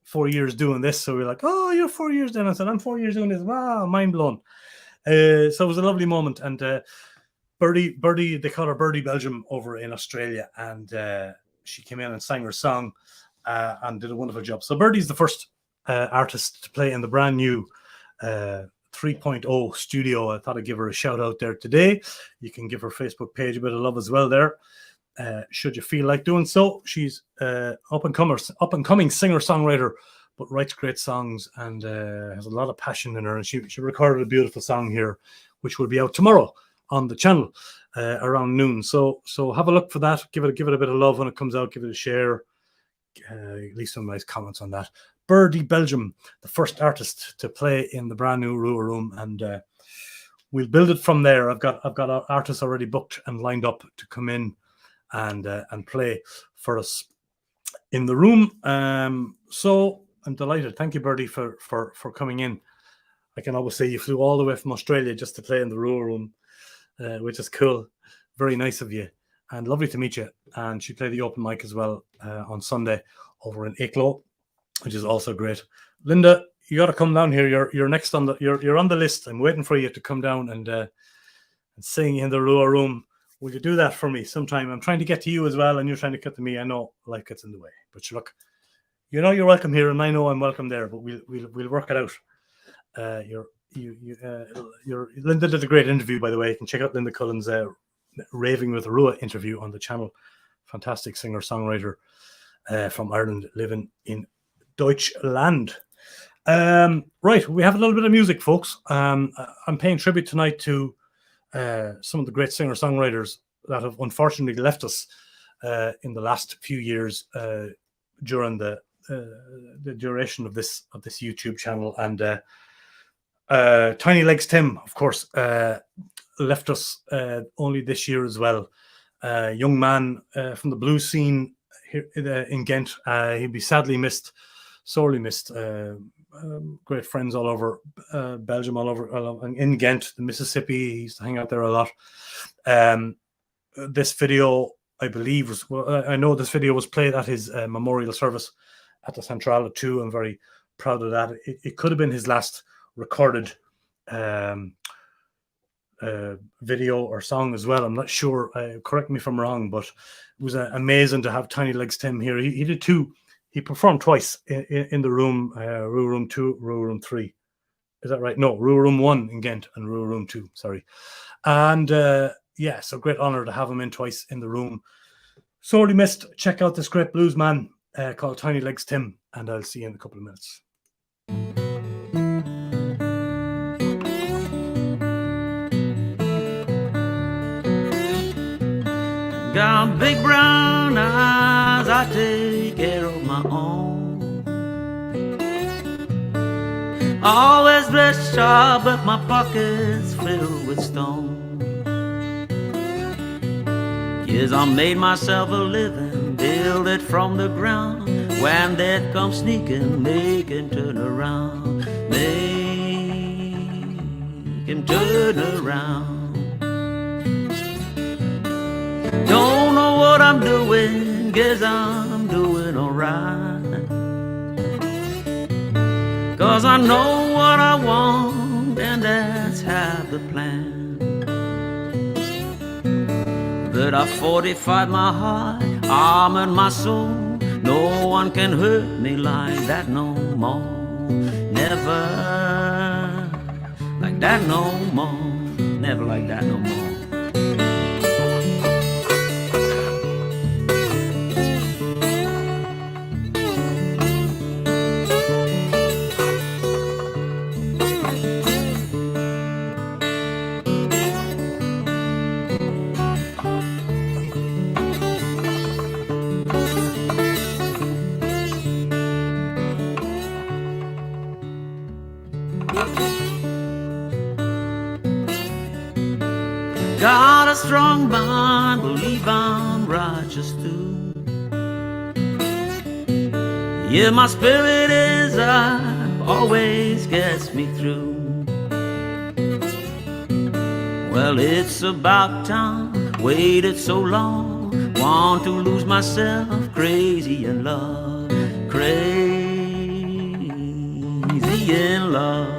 4 years doing this, so we're like, oh, you're 4 years then. I said, I'm 4 years doing this. Wow, mind blown. So it was a lovely moment. And Birdie, they call her Birdie Belgium over in Australia, and she came in and sang her song and did a wonderful job. So Birdie's the first artist to play in the brand new 3.0 studio. I thought I'd give her a shout out there today. You can give her Facebook page a bit of love as well there, should you feel like doing so. She's up and coming singer-songwriter, but writes great songs and has a lot of passion in her. And she recorded a beautiful song here, which will be out tomorrow on the channel around noon. So have a look for that. Give it a bit of love when it comes out. Give it a share. Leave some nice comments on that. Birdie Belgium, the first artist to play in the brand new Rua Room, and we'll build it from there. I've got artists already booked and lined up to come in and play for us in the room. So I'm delighted. Thank you, Birdie, for coming in. I can always say you flew all the way from Australia just to play in the Rua Room, which is cool. Very nice of you, and lovely to meet you. And she played the open mic as well on Sunday over in Eeklo, which is also great. Linda, you got to come down here. You're next on you're on the list. I'm waiting for you to come down and sing in the Rua Room. Will you do that for me sometime? I'm trying to get to you as well, and you're trying to get to me. I know life gets in the way, but look, you're welcome here, and I know I'm welcome there. But we'll work it out. Linda did a great interview, by the way. You can check out Linda Cullen's Raving with Rua interview on the channel. Fantastic singer-songwriter from Ireland, living in Deutschland. Right, we have a little bit of music, folks. I'm paying tribute tonight to some of the great singer-songwriters that have unfortunately left us in the last few years during the duration of this YouTube channel. And Tiny Legs Tim, of course, left us only this year as well. Young man from the blues scene here in Ghent. He'll be sadly missed, sorely missed. Great friends all over Belgium, all over in Ghent, the Mississippi. He used to hang out there a lot. This video, I believe, I know this video was played at his memorial service at the Centrale too. I'm very proud of that. It could have been his last recorded video or song as well. I'm not sure. Correct me if I'm wrong, but it was amazing to have Tiny Legs Tim here. He did two. He performed twice in the room, Rua Room 2, Rua Room 3. Is that right? No, Rua Room 1 in Ghent and Rua Room 2. Sorry. And yeah, so great honor to have him in twice in the room. Sorely missed. Check out this great blues man called Tiny Legs Tim, and I'll see you in a couple of minutes. Got big brown eyes, I take care of my own. Always dressed sharp, but my pockets filled with stone. Yes, I made myself a living, build it from the ground. When death comes sneaking, make him turn around. Make him turn around. Don't know what I'm doing, guess I'm doing alright. 'Cause I know what I want, and that's half the plan. But I fortified my heart, armored my soul. No one can hurt me like that no more. Never like that no more. Never like that no more. Got a strong mind, believe I'm righteous too. Yeah, my spirit is up, always gets me through. Well, it's about time, waited so long. Want to lose myself, crazy in love. Crazy in love.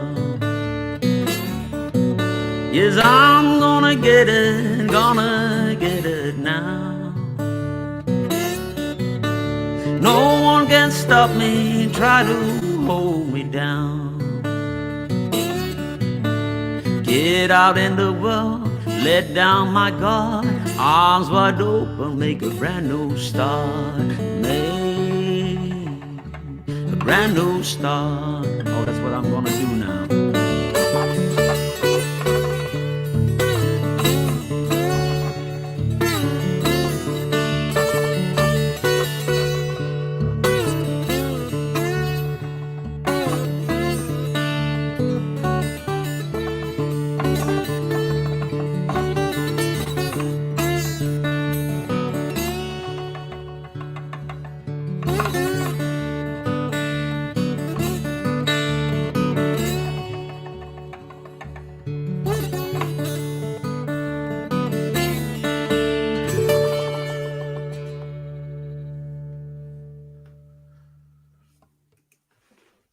Yes, I'm gonna get it now. No one can stop me, try to hold me down. Get out in the world, let down my guard. Arms wide open, make a brand new start. Make a brand new start. Oh, that's what I'm gonna do now.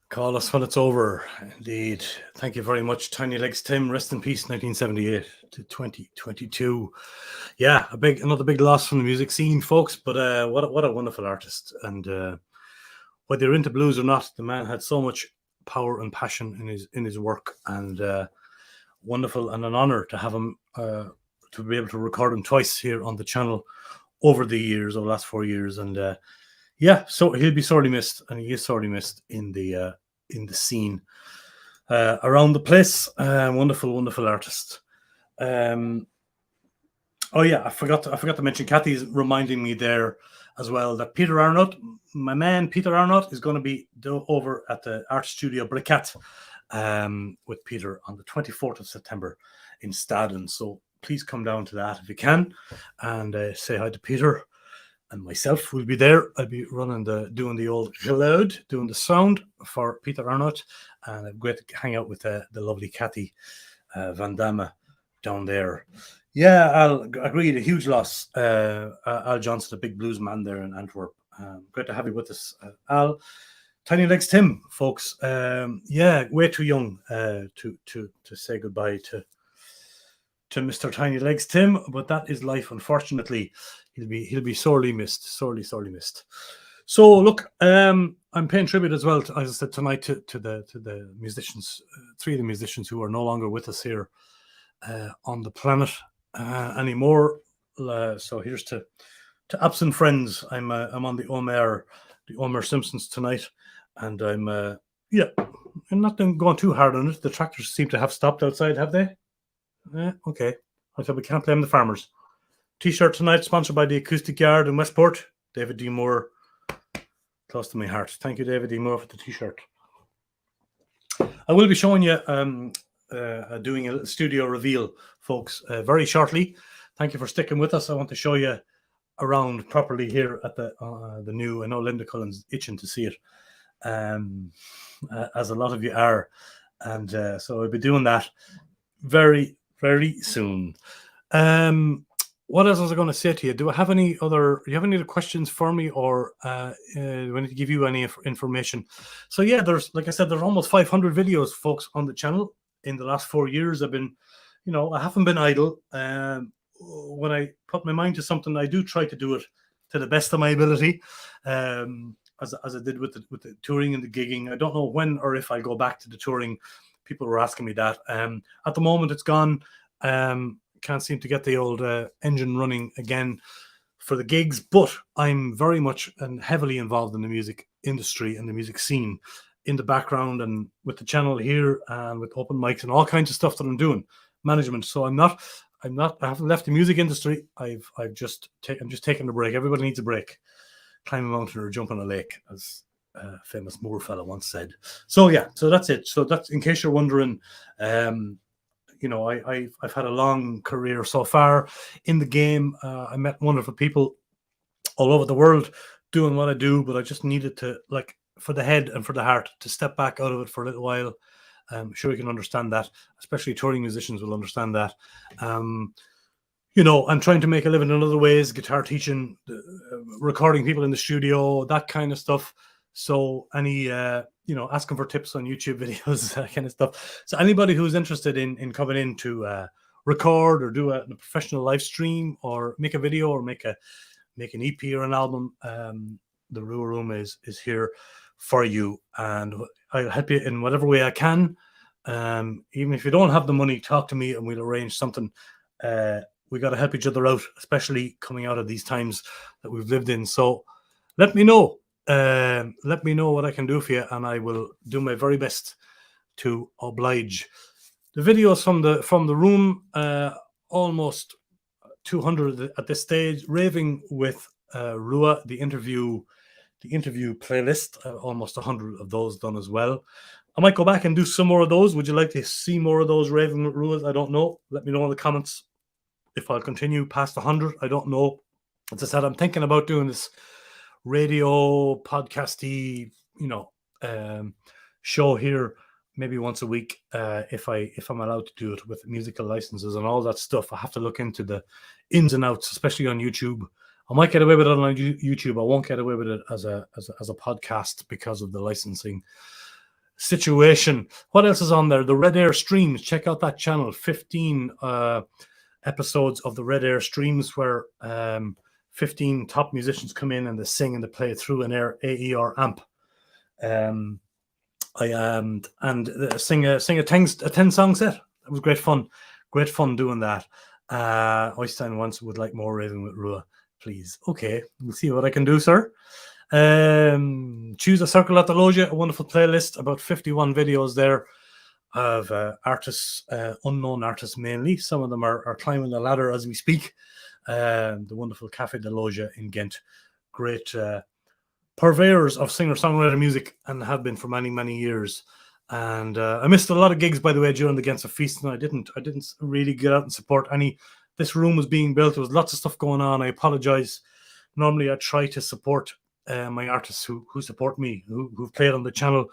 Call us when it's over. Indeed. Thank you very much, Tiny Legs Tim. Rest in peace, 1978 to 2022. Yeah, another big loss from the music scene, folks. But what a wonderful artist. And whether you're into blues or not, the man had so much power and passion in his work. And wonderful and an honor to have him to be able to record him twice here on the channel over the last 4 years. And yeah, so he'll be sorely missed, and he is sorely missed in the scene around the place. Wonderful artist. Oh yeah, I forgot to mention. Kathy's reminding me there as well that Peter Arnott, my man Peter Arnott, is going to be over at the art studio Bricat with Peter on the 24th of September in Staden. So please come down to that if you can, and say hi to Peter. And myself will be there. I'll be doing the old cloud, doing the sound for Peter Arnott, and I'm great to hang out with the lovely Kathy Van Damme down there. Yeah, Al agreed. A huge loss. Al Johnson, a big blues man there in Antwerp. Great to have you with us, Al. Tiny Legs Tim, folks. Yeah, way too young to say goodbye to Mr. Tiny Legs Tim, but that is life. Unfortunately, he'll be sorely missed, sorely missed. So look, I'm paying tribute as well, as I said tonight, to the musicians, 3 of the musicians who are no longer with us here on the planet anymore. So here's to absent friends. I'm on the Omer Simpsons tonight, and I'm not going too hard on it. The tractors seem to have stopped outside, have they? Okay. I thought we can't blame the farmers. T-shirt tonight sponsored by the Acoustic Yard in Westport. David D. Moore, close to my heart. Thank you, David D. Moore, for the T-shirt. I will be showing you doing a little studio reveal, folks, very shortly. Thank you for sticking with us. I want to show you around properly here at the new. I know Linda Cullen's itching to see it, as a lot of you are, and so I'll be doing that very soon. What else was I going to say to you? Do you have any other questions for me, or do I need to give you any information? So yeah, like I said, there's almost 500 videos, folks, on the channel. In the last 4 years, I haven't been idle. When I put my mind to something, I do try to do it to the best of my ability, as I did with the touring and the gigging. I don't know when or if I'll go back to the touring. People were asking me that. At the moment, it's gone. Can't seem to get the old engine running again for the gigs, but I'm very much and heavily involved in the music industry and the music scene in the background, and with the channel here and with open mics and all kinds of stuff that I'm doing, management. So I haven't left the music industry. I'm just taking a break. Everybody needs a break. Climb a mountain or jump on a lake, as a famous Moore fella once said. So yeah, so that's it. So that's, in case you're wondering, I've had a long career so far in the game. I met wonderful people all over the world doing what I do, but I just needed to, like, for the head and for the heart, to step back out of it for a little while. I'm sure you can understand that, especially touring musicians will understand that. I'm trying to make a living in other ways, guitar teaching, recording people in the studio, that kind of stuff. So asking for tips on YouTube videos, that kind of stuff. So anybody who's interested in coming in to record or do a professional live stream or make a video or make an EP or an album, the Rua Room is here for you, and I'll help you in whatever way I can. Even if you don't have the money, talk to me and we'll arrange something. We got to help each other out, especially coming out of these times that we've lived in. So let me know. Let me know what I can do for you, and I will do my very best to oblige. The videos from the room, almost 200 at this stage. Raving with Rua, the interview playlist, almost 100 of those done as well. I might go back and do some more of those. Would you like to see more of those Raving with Ruas? I don't know. Let me know in the comments if I'll continue past 100. I don't know. As I said, I'm thinking about doing this radio podcasty, show here maybe once a week, if I'm allowed to do it with musical licenses and all that stuff. I have to look into the ins and outs, especially on YouTube. I might get away with it on YouTube. I won't get away with it as a podcast because of the licensing situation. What else is on there? The Red Air Streams. Check out that channel. 15 episodes of the Red Air Streams, where 15 top musicians come in and they sing and they play through an AER amp. I sing a 10-song set. It was great fun. Great fun doing that. Oystein once would like more Raving with Rua, please. Okay, we'll see what I can do, sir. Choose a Circle at the Loja, a wonderful playlist, about 51 videos there of artists, unknown artists mainly. Some of them are climbing the ladder as we speak. The wonderful Café de Loja in Ghent. Great purveyors of singer-songwriter music, and have been for many, many years. And I missed a lot of gigs, by the way, during the Ghent Feast, and I didn't really get out and support any. This room was being built. There was lots of stuff going on. I apologize. Normally, I try to support my artists who support me, who've played on the channel.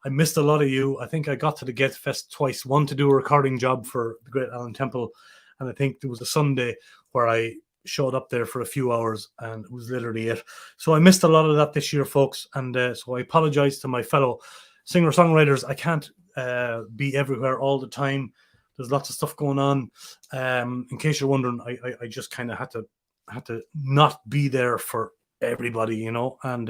I missed a lot of you. I think I got to the Ghent Fest twice. One to do a recording job for the great Alan Temple, and I think there was a Sunday where I showed up there for a few hours, and it was literally it. So I missed a lot of that this year, folks, and so I apologize to my fellow singer-songwriters. I can't be everywhere all the time. There's lots of stuff going on. In case you're wondering, I just kind of had to not be there for everybody, you know, and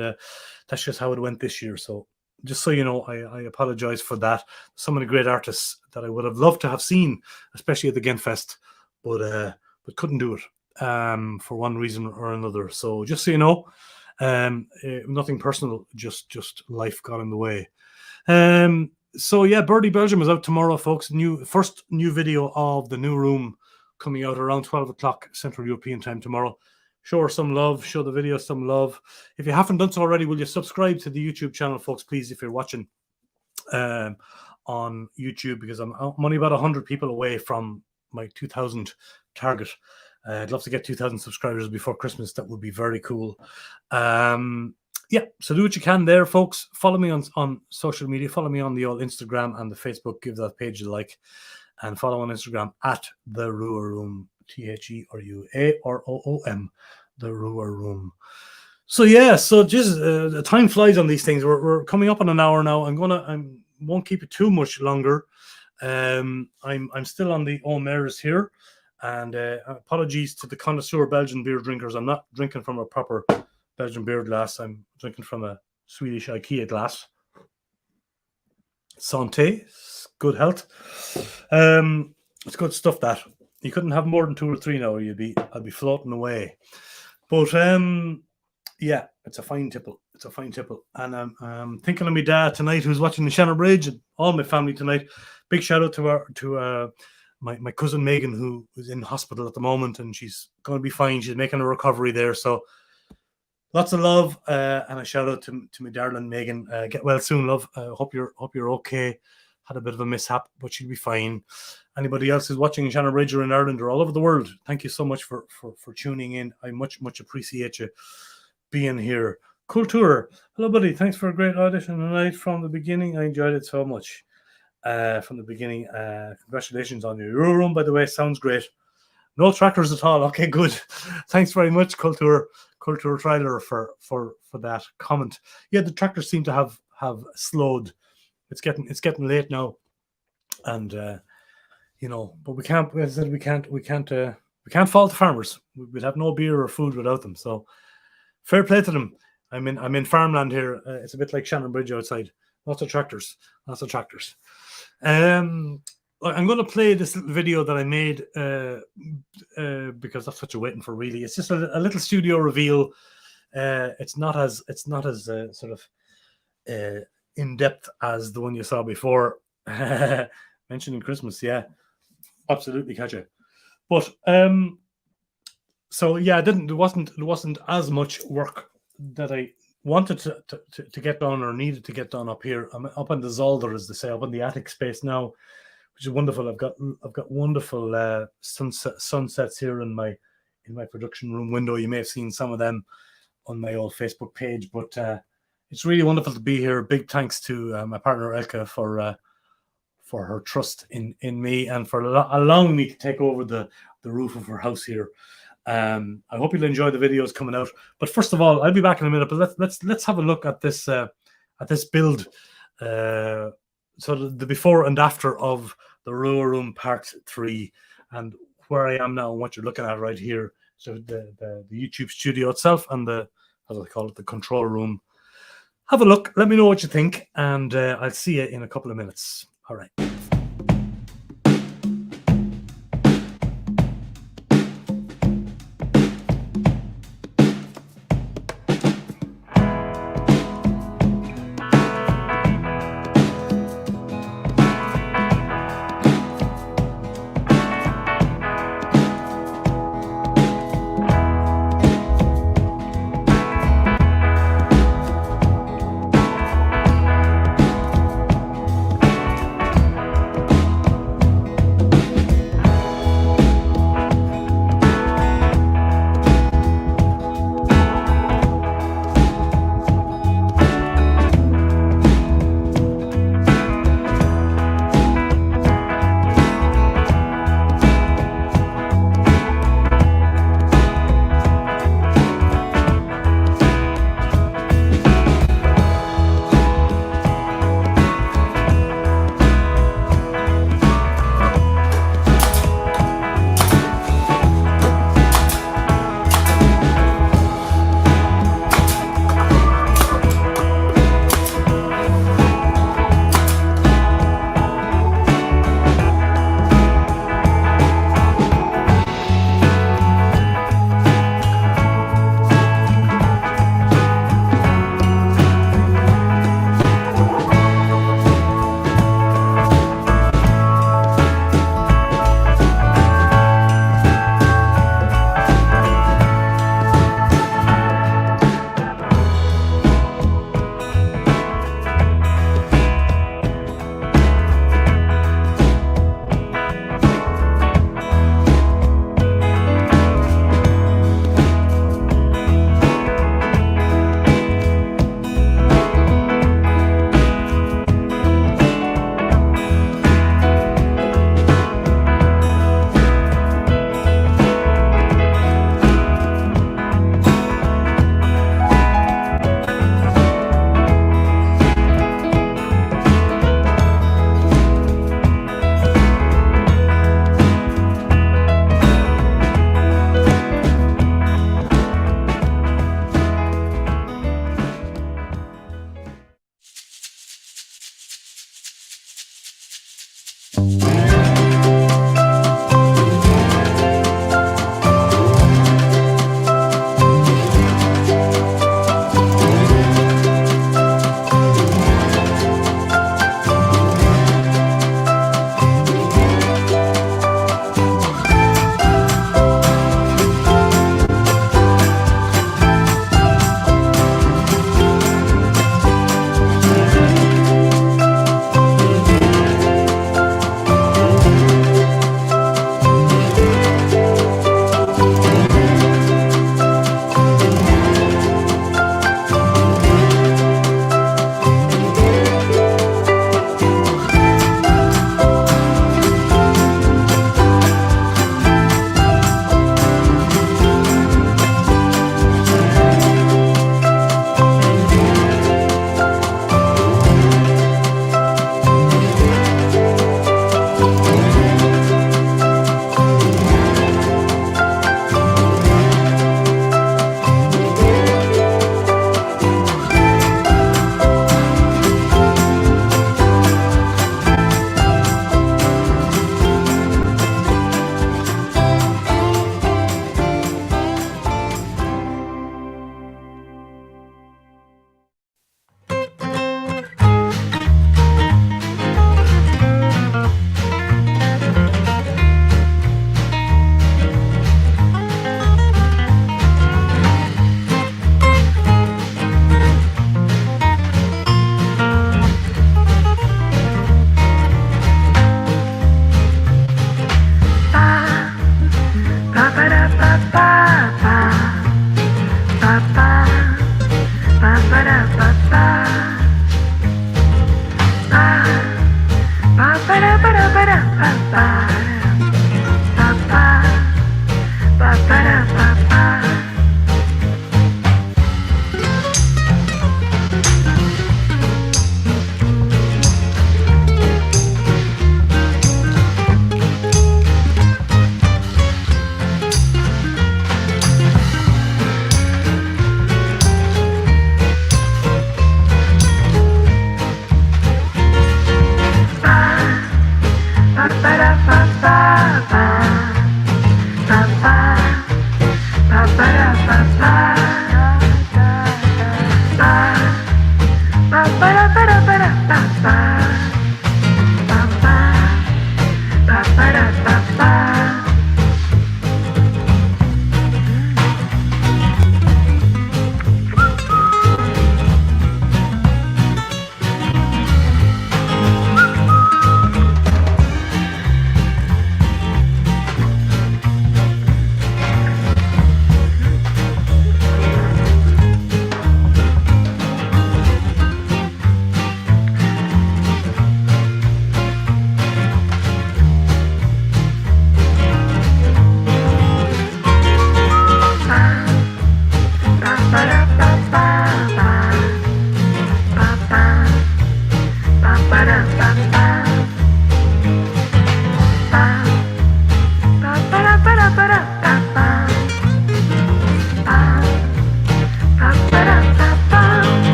that's just how it went this year. So just so you know, I apologize for that. Some of the great artists that I would have loved to have seen, especially at the Ghent Fest, but couldn't do it for one reason or another. So just so you know, nothing personal, just life got in the way. So yeah, Birdie Belgium is out tomorrow, folks. First new video of the new room coming out around 12 o'clock Central European time tomorrow. Show her some love, show the video some love. If you haven't done so already, will you subscribe to the YouTube channel, folks, please, if you're watching on YouTube, because I'm only about 100 people away from my 2,000 target. I'd love to get 2,000 subscribers before Christmas. That would be very cool. Yeah, so do what you can there, folks. Follow me on social media. Follow me on the old Instagram and the Facebook. Give that page a like. And follow on Instagram at the Rua Room, TheRuaRoom, the Rua Room. So yeah, so just the time flies on these things. We're coming up on an hour now. I won't keep it too much longer. I'm still on the Omers here, and apologies to the connoisseur Belgian beer drinkers. I'm not drinking from a proper Belgian beer glass. I'm drinking from a Swedish IKEA glass. Santé, good health. It's good stuff. That you couldn't have more than 2 or 3 now. I'd be floating away. But yeah, it's a fine tipple. It's a fine tipple. And I'm thinking of my dad tonight, who's watching the Shannon Bridge, and all my family tonight. Big shout out to my cousin Megan, who is in hospital at the moment, and she's going to be fine. She's making a recovery there. So lots of love, and a shout out to my darling Megan. Get well soon, love. Hope you're okay. Had a bit of a mishap, but she'll be fine. Anybody else who's watching in Shannon Bridge or in Ireland or all over the world, thank you so much for tuning in. I much appreciate you being here. Kultur, hello buddy. Thanks for a great audition tonight from the beginning. I enjoyed it so much from the beginning. Congratulations on your Rua Room, by the way. Sounds great. No trackers at all. Okay, good. Thanks very much, Kultur Trailer, for that comment. Yeah, the tractors seem to have slowed. It's getting late now, and you know, but we can't. As I said, we can't fault the farmers. We'd have no beer or food without them. So fair play to them. I'm in farmland here. It's a bit like Shannon Bridge outside. Lots of tractors. I'm going to play this little video that I made because that's what you're waiting for, really. It's just a little studio reveal. It's not as sort of in depth as the one you saw before. Mentioning Christmas, yeah, absolutely, catcha. But so yeah, there wasn't as much work that I wanted to get done or needed to get done up here. I'm up on the Zolder, as they say, up in the attic space now, which is wonderful. I've got wonderful sunsets here in my production room window. You may have seen some of them on my old Facebook page, but it's really wonderful to be here. Big thanks to my partner Elke for her trust in me and for allowing me to take over the roof of her house here. I hope you'll enjoy the videos coming out. But first of all, I'll be back in a minute. But let's have a look at this build. So the before and after of the Rua Room Part 3, and where I am now and what you're looking at right here. So the YouTube studio itself and the, as I call it, the control room. Have a look. Let me know what you think, and I'll see you in a couple of minutes. All right.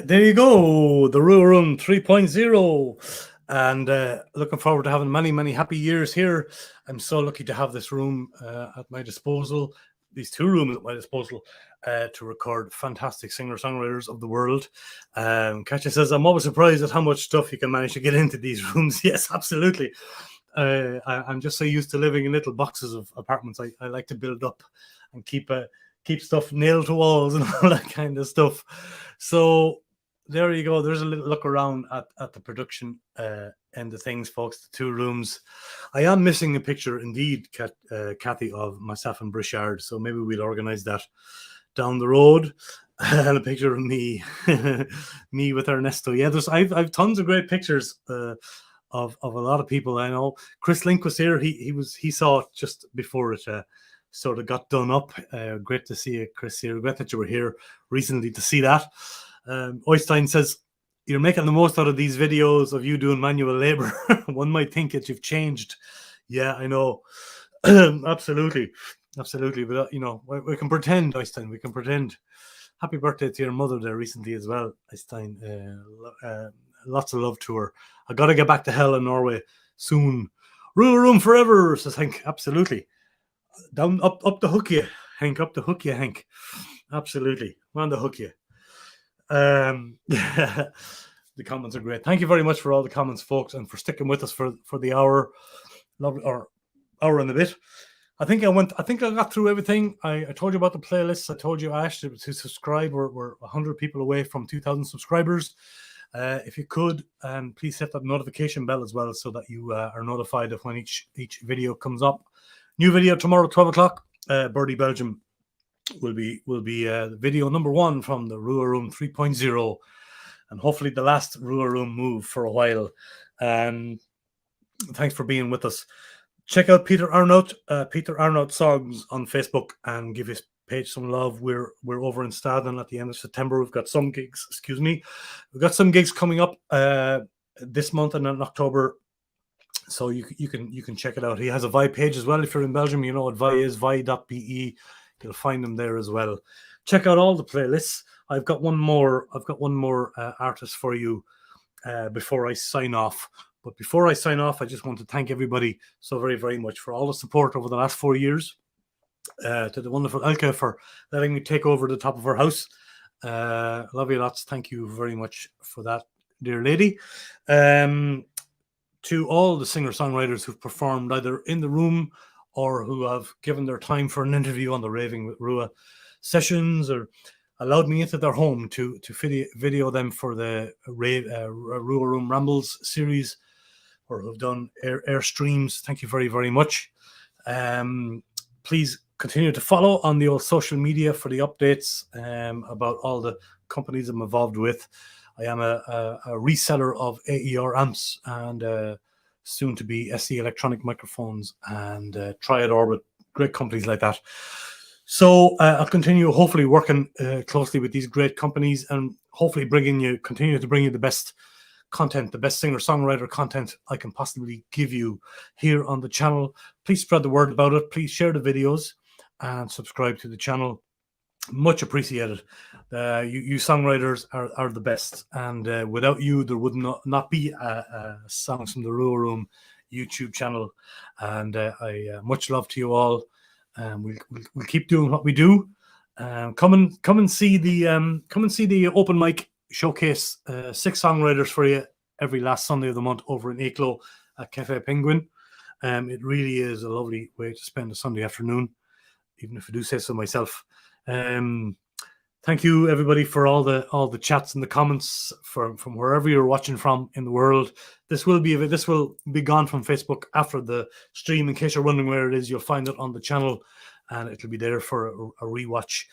There you go, the Rua Room 3.0. And looking forward to having many, many happy years here. I'm so lucky to have this room at my disposal, these two rooms at my disposal, to record fantastic singer-songwriters of the world. Katja says, I'm always surprised at how much stuff you can manage to get into these rooms. Yes, absolutely. I'm just so used to living in little boxes of apartments. I like to build up and keep stuff nailed to walls and all that kind of stuff. So there you go. There's a little look around at the production end of things, folks. The two rooms. I am missing a picture, indeed, Kathy, of myself and Brichard. So maybe we'll organize that down the road. And a picture of me, me with Ernesto. Yeah, I've tons of great pictures of a lot of people. I know Chris Link was here. He saw it just before it sort of got done up. Great to see you, Chris, here. Great that you were here recently to see that. Oystein says, you're making the most out of these videos of you doing manual labor. One might think that you've changed. Yeah, I know. Absolutely. But, we can pretend, Oystein. We can pretend. Happy birthday to your mother there recently as well, Oystein. Lots of love to her. I got to get back to hell in Norway soon. Rua Room forever, says Hank. Absolutely. Down, up the hook you, Hank. Up the hook you, Hank. Absolutely. On the hook you. The comments are great. Thank you very much for all the comments, folks, and for sticking with us for the hour, or hour and a bit. I think I got through everything. I told you about the playlists. I told you I asked you to subscribe. We're 100 people away from 2,000 subscribers. If you could, please set that notification bell as well, so that you are notified of when each video comes up. New video tomorrow, 12 o'clock. Birdie Belgium will be video number 1 from the Rua Room 3.0, and hopefully the last Rua Room move for a while. Thanks for being with us. Check out Peter Arnout Songs on Facebook and give his page some love. We're over in Staden at the end of September. We've got some gigs. We've got some gigs coming up this month and in October. So you can check it out. He has a Vi page as well. If you're in Belgium, you know what Vi is, vi.be. You'll find them there as well. Check out all the playlists. I've got one more artist for you before I sign off. But before I sign off, I just want to thank everybody so very, very much for all the support over the last 4 years. To the wonderful Elke for letting me take over the top of her house. Love you lots. Thank you very much for that, dear lady. To all the singer-songwriters who've performed either in the room or who have given their time for an interview on the Raving with Rua sessions, or allowed me into their home to video them for the Rua Room Rambles series, or who've done air streams. Thank you very, very much. Please continue to follow on the old social media for the updates about all the companies I'm involved with. I am a reseller of AER amps and soon to be SE electronic microphones and Triad Orbit, great companies like that. So I'll continue hopefully working closely with these great companies, and hopefully continue to bring you the best content, the best singer-songwriter content I can possibly give you here on the channel. Please spread the word about it. Please share the videos and subscribe to the channel. Much appreciated. You songwriters are the best, and without you there would not be Songs from the Rua Room YouTube channel. And I much love to you all. We'll keep doing what we do. Come and see the open mic showcase. 6 songwriters for you every last Sunday of the month over in Eeklo at Cafe Penguin. It really is a lovely way to spend a Sunday afternoon, even if I do say so myself. Thank you everybody for all the chats and the comments from wherever you're watching from in the world. This will be gone from Facebook after the stream. In case you're wondering where it is, you'll find it on the channel, and it'll be there for a rewatch.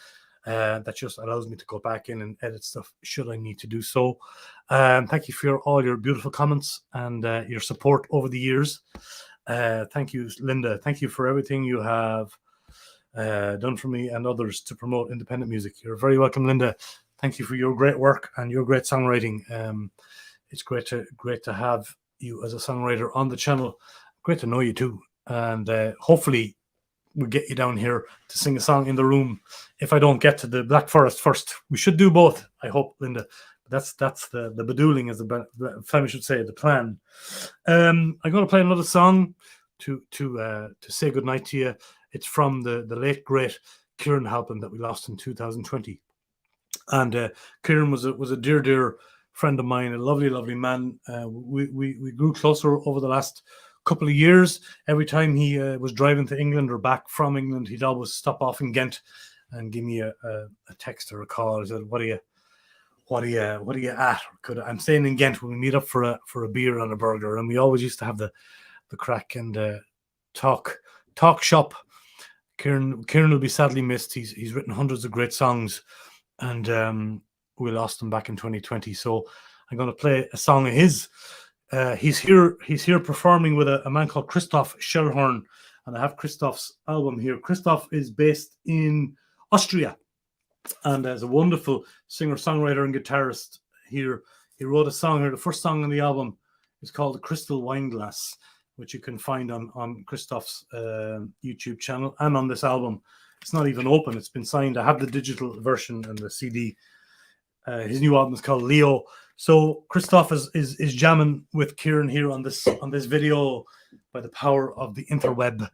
That just allows me to go back in and edit stuff should I need to do so. Thank you for all your beautiful comments and your support over the years. Thank you, Linda. Thank you for everything you have done for me and others to promote independent music. You're very welcome, Linda. Thank you for your great work and your great songwriting. It's great to have you as a songwriter on the channel. Great to know you too, and hopefully we'll get you down here to sing a song in the room. If I don't get to the Black Forest first, we should do both, I hope, Linda. That's the bedoeling, as the family should say, the plan. I'm going to play another song to say goodnight to you. It's from the late great Kieran Halpin that we lost in 2020. And Kieran was a dear friend of mine, a lovely man. We grew closer over the last couple of years. Every time he was driving to England or back from England, he'd always stop off in Ghent and give me a text or a call. He said, "What are you at?" I'm staying in Ghent. When we meet up for a beer and a burger, and we always used to have the crack and talk shop. Kieran will be sadly missed. He's written hundreds of great songs, and we lost him back in 2020. So I'm going to play a song of his. He's here performing with a man called Christoph Schellhorn, and I have Christoph's album here. Christoph is based in Austria, and as a wonderful singer-songwriter and guitarist here. He wrote a song here. The first song on the album is called "The Crystal Wine Glass," which you can find on Christoph's YouTube channel and on this album. It's not even open. It's been signed. I have the digital version and the CD. His new album is called Leo. So Christoph is jamming with Kieran here on this video by the power of the interweb,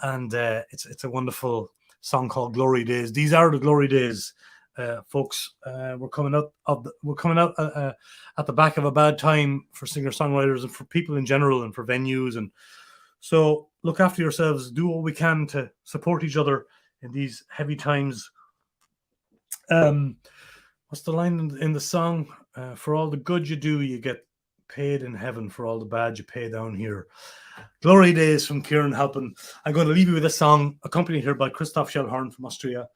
and it's a wonderful song called "Glory Days." These are the glory days, folks. We're coming out at the back of a bad time for singer-songwriters and for people in general and for venues, and so look after yourselves. Do what we can to support each other in these heavy times. What's the line in the song? For all the good you do, you get paid in heaven. For all the bad you pay down here. Glory Days from Kieran Halpin. I'm going to leave you with a song accompanied here by Christoph Schellhorn from Austria.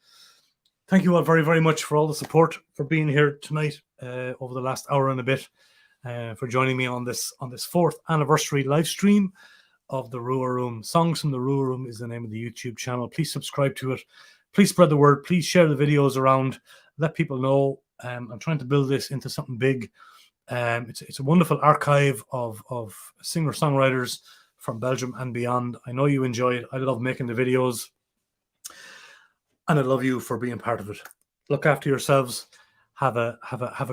Thank you all very, very much for all the support, for being here tonight over the last hour and a bit, for joining me on this 4th anniversary live stream of the Rua Room. Songs from the Rua Room is the name of the YouTube channel. Please subscribe to it. Please spread the word. Please share the videos around. Let people know. I'm trying to build this into something big. It's a wonderful archive of singer-songwriters from Belgium and beyond. I know you enjoy it. I love making the videos, and I love you for being part of it. Look after yourselves. Have a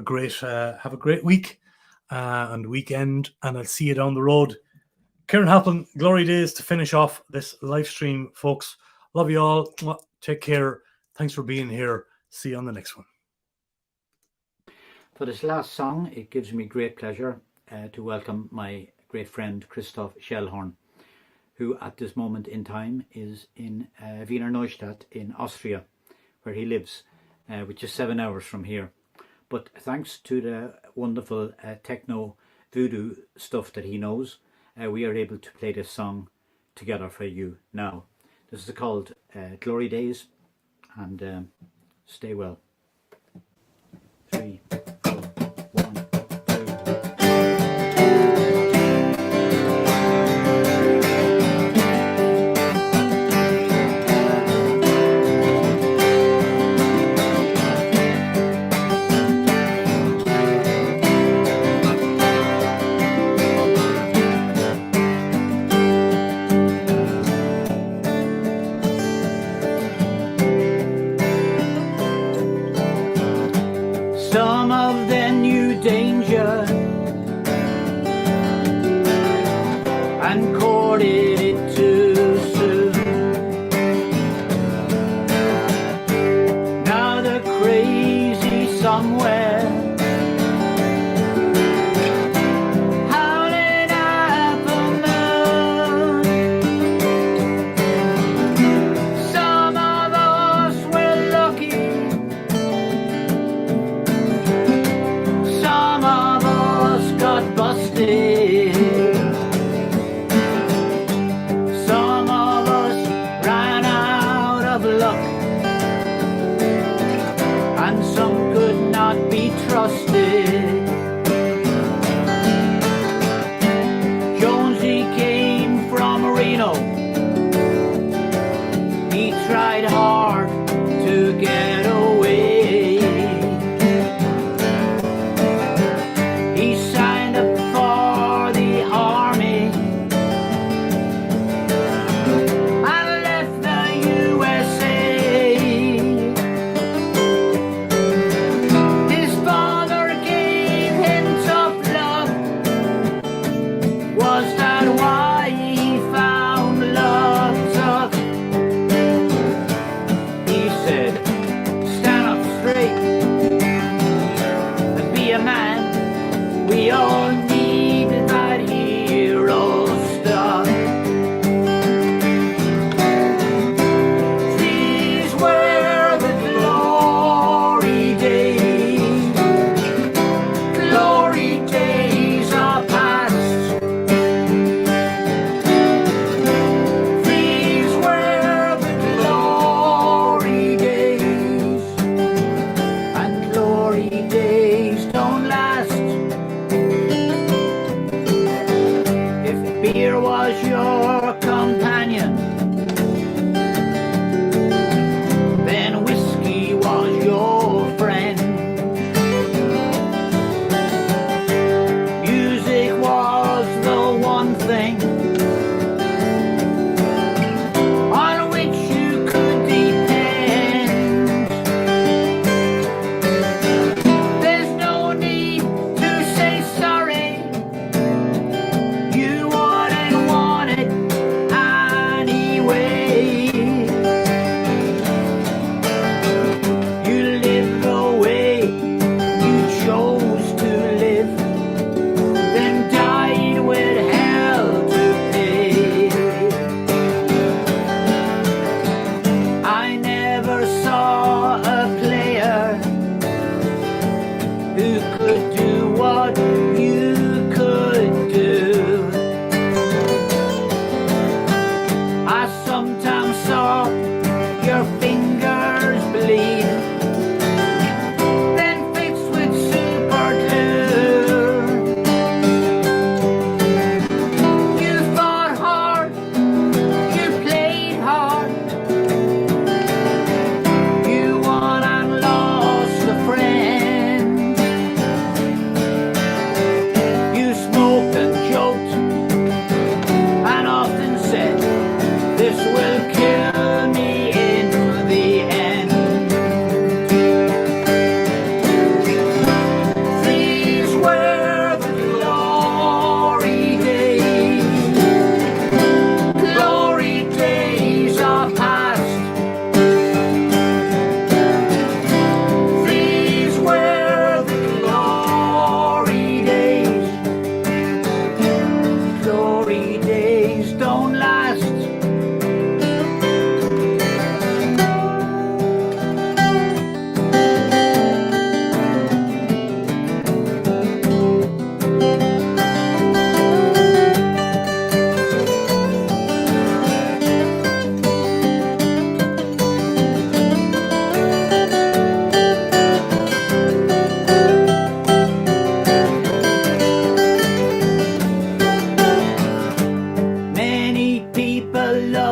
great week and weekend, and I'll see you down the road. Kieran Halpin, Glory Days to finish off this live stream, folks. Love you all. Take care. Thanks for being here. See you on the next one. For this last song, it gives me great pleasure to welcome my great friend Christoph Schellhorn, who at this moment in time is in Wiener Neustadt in Austria, where he lives, which is 7 hours from here. But thanks to the wonderful techno voodoo stuff that he knows, we are able to play this song together for you now. This is called Glory Days, and stay well. 3, 4, 1, 2. Some of the new danger and courted it too soon. Now they're crazy somewhere, howling at the moon. Some of us were lucky, some of us got busted, some of us ran out of luck, and some could not be trusted. Jonesy came from Reno. He tried hard to get away. He signed up for the army and left the USA. His father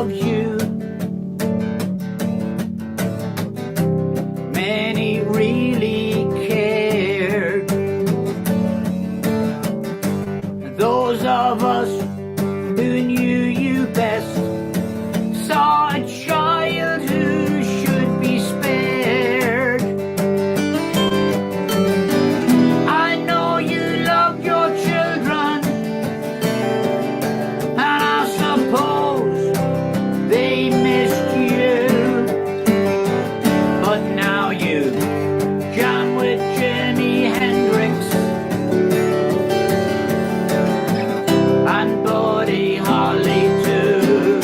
loved you. Many really cared. Those of us who knew you best saw a child who should be spared. I know you loved your children, and I suppose they missed you. But now you jam with Jimi Hendrix and Buddy Holly too,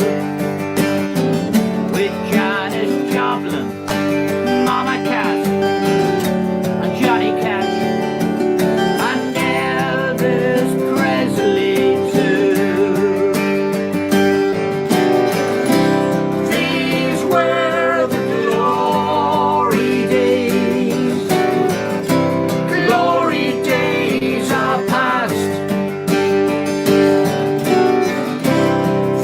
with Janis Joplin, Mama Cass, and Johnny Cash, and Elvis Presley too. These were the glory days. Glory days are past.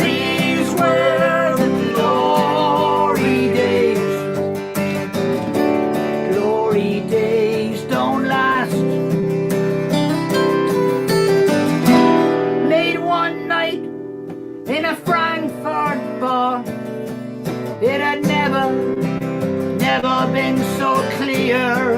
These were the glory days. Glory days don't last. Late one night in a Frankfurt bar, it had never been so clear.